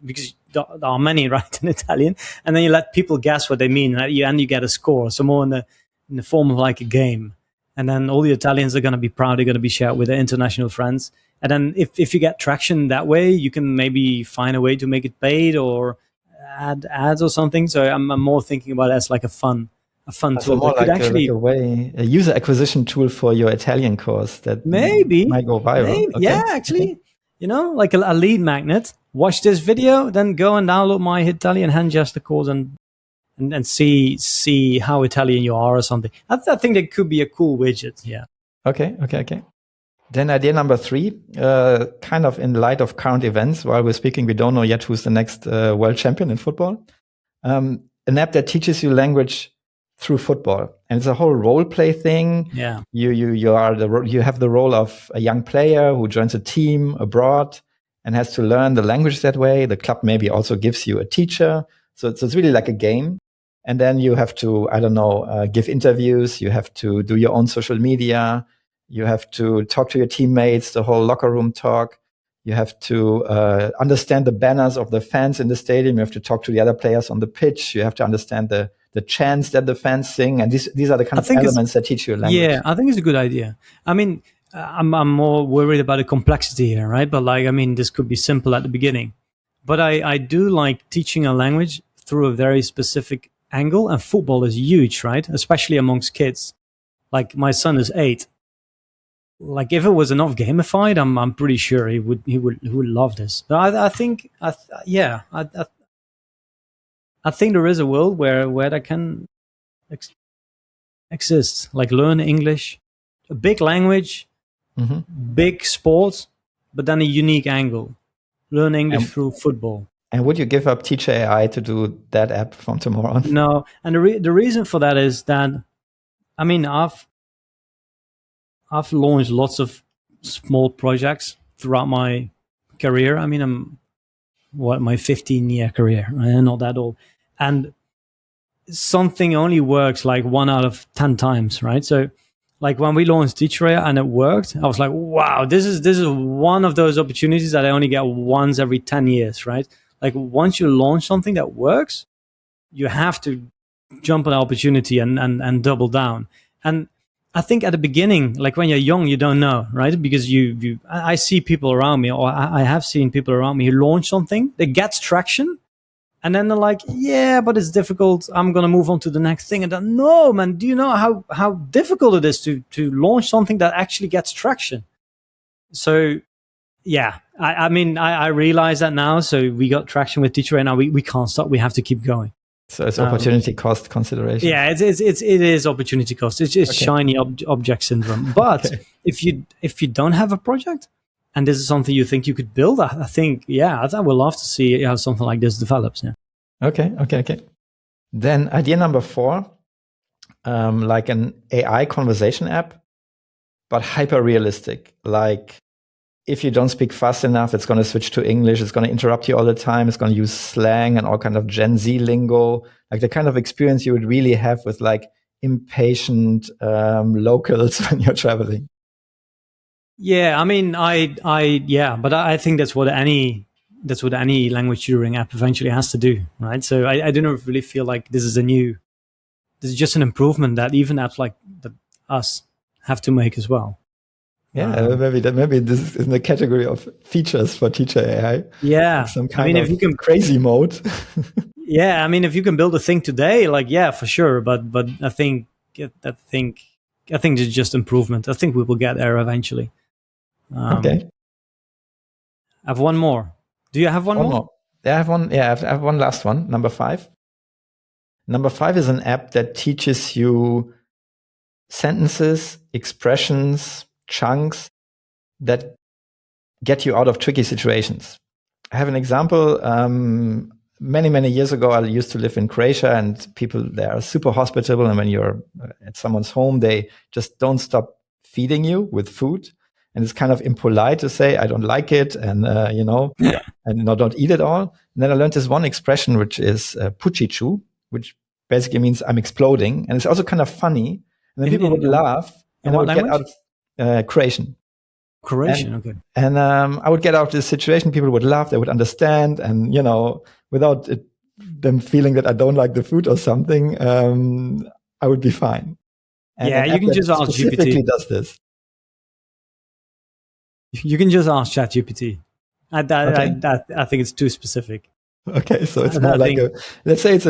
because there are many, right, in Italian, and then you let people guess what they mean, right? And you get a score, so more in the form of like a game. And then all the Italians are going to be proud. They're going to be shared with their international friends. And then if you get traction that way, you can maybe find a way to make it paid or add ads or something. So I'm more thinking about it as like a fun So tool more that could like actually a user acquisition tool for your Italian course that maybe might go viral. maybe, Okay. yeah, actually, like a lead magnet. Watch this video, then go and download my Italian hand gesture course and see how Italian you are or something. I think that could be a cool widget. Yeah. Okay. Then idea number 3, kind of in light of current events, while we're speaking, we don't know yet who's the next world champion in football. An app that teaches you language through football, and it's a whole role play thing. Yeah. You have the role of a young player who joins a team abroad and has to learn the language that way. The club maybe also gives you a teacher, so it's really like a game. And then you have to, I don't know, give interviews. You have to do your own social media. You have to talk to your teammates, the whole locker room talk. You have to understand the banners of the fans in the stadium. You have to talk to the other players on the pitch. You have to understand the chants that the fans sing. And these are the kind of elements that teach you language. Yeah, I think it's a good idea. I mean, I'm more worried about the complexity here, right? But like, I mean, this could be simple at the beginning. But I do like teaching a language through a very specific angle, and football is huge, right? Especially amongst kids. Like my son is 8. Like if it was enough gamified, I'm pretty sure he would love this. But I think there is a world where that can exist. Like learn English, a big language, big sport, but then a unique angle. Learn English through football. And would you give up Teacher AI to do that app from tomorrow on? No, and the reason for that is that, I mean, I've launched lots of small projects throughout my career. I mean, I'm my 15-year career, right? I'm not that old, and something only works like 1 out of 10 times, right? So, like when we launched Teacher AI and it worked, I was like, wow, this is one of those opportunities that I only get once every 10 years, right? Like once you launch something that works, you have to jump on the opportunity and double down. And I think at the beginning, like when you're young, you don't know, right? Because I see people around me, or I have seen people around me who launch something, they get traction, and then they're like, yeah, but it's difficult. I'm going to move on to the next thing. And then, no, man, do you know how difficult it is to launch something that actually gets traction? So yeah, I mean, I realize that now. So we got traction with Teacher AI. Now we can't stop. We have to keep going. So it's opportunity cost consideration. Yeah, it is opportunity cost. It's just shiny object syndrome. But if you don't have a project and this is something you think you could build, I think, I would love to see how something like this develops. Yeah. Okay. Then idea number 4, like an AI conversation app, but hyper realistic. Like if you don't speak fast enough, it's going to switch to English. It's going to interrupt you all the time. It's going to use slang and all kind of Gen Z lingo, like the kind of experience you would really have with like impatient locals when you're traveling. Yeah, I mean, but I think that's what any language tutoring app eventually has to do, right? So I don't really feel like this is just an improvement that even apps like us have to make as well. Yeah, maybe this is in the category of features for Teacher AI. Yeah, like some kind of if you can, crazy mode. Yeah, I mean, if you can build a thing today, like for sure. But I think it's just improvement. I think we will get there eventually. Okay. I have one more. Do you have one more? Yeah, I have one. Yeah, I have one last one. Number 5. Number 5 is an app that teaches you sentences, expressions, chunks that get you out of tricky situations. I have an example. Many years ago, I used to live in Croatia, and people there are super hospitable. And when you're at someone's home, they just don't stop feeding you with food. and it's kind of impolite to say I don't like it, and and don't eat it all. And then I learned this one expression, which is puchichu, which basically means I'm exploding, and it's also kind of funny. And then people would laugh, and I would get out of Croatian. Croatian, okay. And I would get out of this situation. People would laugh, they would understand, and without them feeling that I don't like the food or something, I would be fine. And you can just ask GPT. Does this? You can just ask ChatGPT. I think it's too specific. Okay, so it's more like let's say it's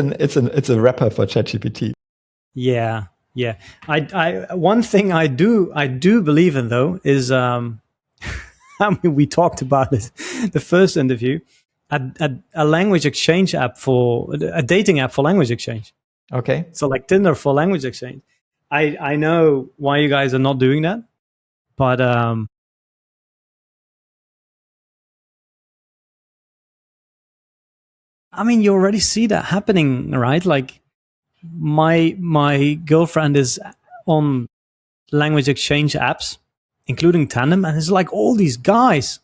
a wrapper for ChatGPT. Yeah. I one thing I do believe in though is I mean, we talked about it the first interview, a language exchange app for a dating app for language exchange. Okay. So like Tinder for language exchange. I know why you guys are not doing that, but I mean, you already see that happening, right? Like my girlfriend is on language exchange apps, including Tandem, and it's like all these guys.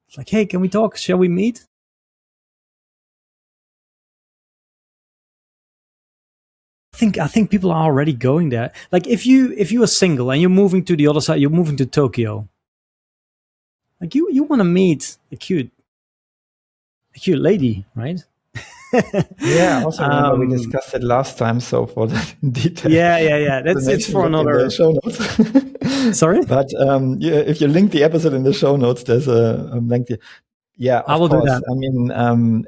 It's like, hey, can we talk? Shall we meet? I think people are already going there. Like if you are single and you're moving to the other side, you're moving to Tokyo. Like you want to meet a cute lady, right? Yeah, also remember we discussed it last time, so for that in detail. Yeah. It's for another show notes. Sorry, but if you link the episode in the show notes, there's a link. Yeah, I will do that. I mean,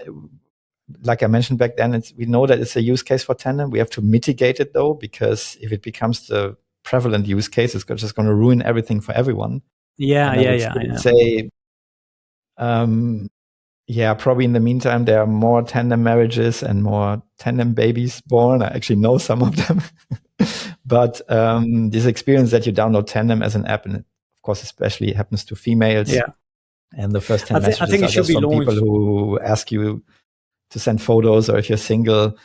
like I mentioned back then, we know that it's a use case for Tandem. We have to mitigate it though, because if it becomes the prevalent use case, it's just going to ruin everything for everyone. Yeah. Say, probably in the meantime, there are more Tandem marriages and more Tandem babies born. I actually know some of them. But this experience that you download Tandem as an app, and of course, especially happens to females. Yeah. And the first 10 messages I think it should be from launched. people who ask you to send photos, or if you're single,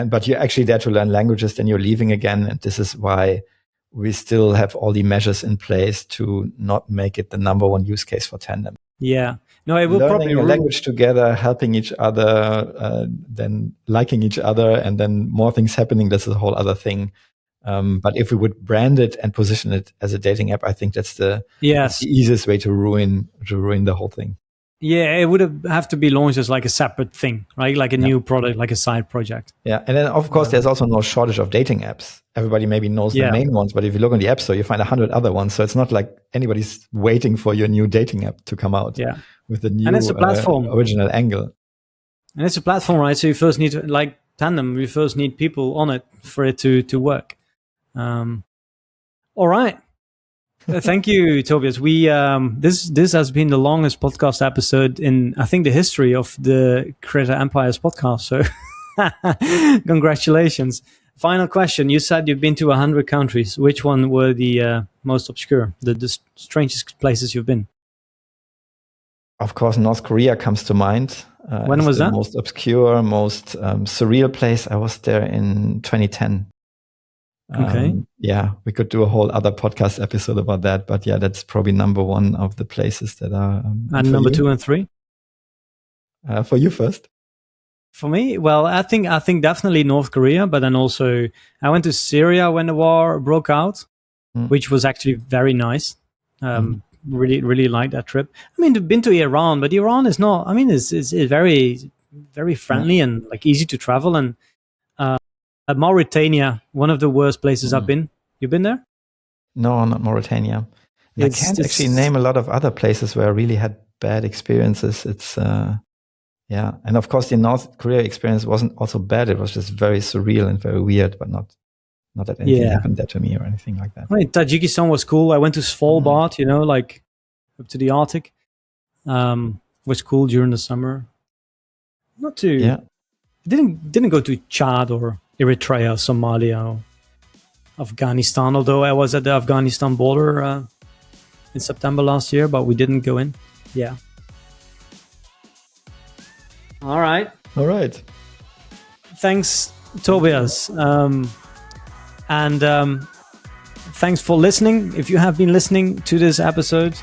but you're actually there to learn languages, then you're leaving again. And this is why we still have all the measures in place to not make it the number one use case for Tandem. Yeah. No, it will learning probably a language together, helping each other, then liking each other, and then more things happening. This is a whole other thing. But if we would brand it and position it as a dating app, I think that's the easiest way to ruin the whole thing. Yeah, it would have to be launched as like a separate thing, right? Like a new product, like a side project. Yeah, and then of course there's also no shortage of dating apps. Everybody maybe knows the main ones, but if you look on the App Store, you find 100 other ones. So it's not like anybody's waiting for your new dating app to come out with a new and it's a platform. Original angle. And it's a platform, right? So you first need to, like Tandem, you first need people on it for it to work. All right. Thank you, Tobias. We this has been the longest podcast episode in, I think, the history of the Creator Empires podcast. So congratulations. Final question. You said you've been to 100 countries. Which one were the most obscure, the strangest places you've been? Of course, North Korea comes to mind. When was that? Most obscure, most surreal place. I was there in 2010. Okay. We could do a whole other podcast episode about that, but that's probably number one of the places that are. And number 2 and 3? For you first. For me, well, I think definitely North Korea, but then also I went to Syria when the war broke out, which was actually very nice. Really liked that trip. I mean, I've been to Iran, but Iran is not. I mean, it's very, very friendly and like easy to travel. And Mauritania, one of the worst places I've been. You've been there? No, not Mauritania. I can't actually name a lot of other places where I really had bad experiences. It's and of course the North Korea experience wasn't also bad. It was just very surreal and very weird, but not that anything happened there to me or anything like that. Right, Tajikistan was cool. I went to Svalbard, like up to the Arctic. Was cool during the summer. Not too. Yeah. Didn't go to Chad or Eritrea, Somalia, or Afghanistan. Although I was at the Afghanistan border in September last year, but we didn't go in. Yeah. All right. Thanks, Tobias. And thanks for listening. If you have been listening to this episode,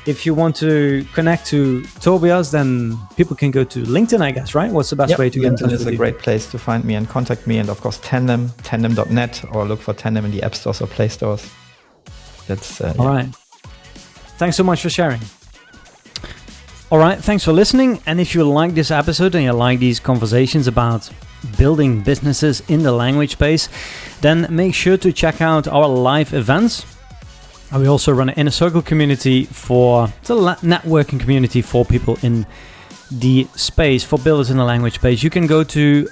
if you want to connect to Tobias, then people can go to LinkedIn, I guess, right? What's the best way to get in touch with you? LinkedIn is a great place to find me and contact me. And of course, Tandem, tandem.net, or look for Tandem in the app stores or play stores. That's all right. Thanks so much for sharing. All right, thanks for listening. And if you like this episode and you like these conversations about building businesses in the language space, then make sure to check out our live events. We also run an inner circle community it's a networking community for people in the space, for builders in the language space. You can go to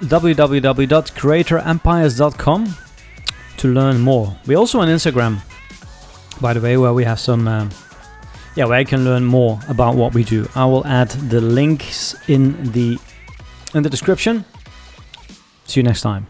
www.creatorempires.com to learn more. We're also on Instagram, by the way, where we have some, where you can learn more about what we do. I will add the links in the description. See you next time.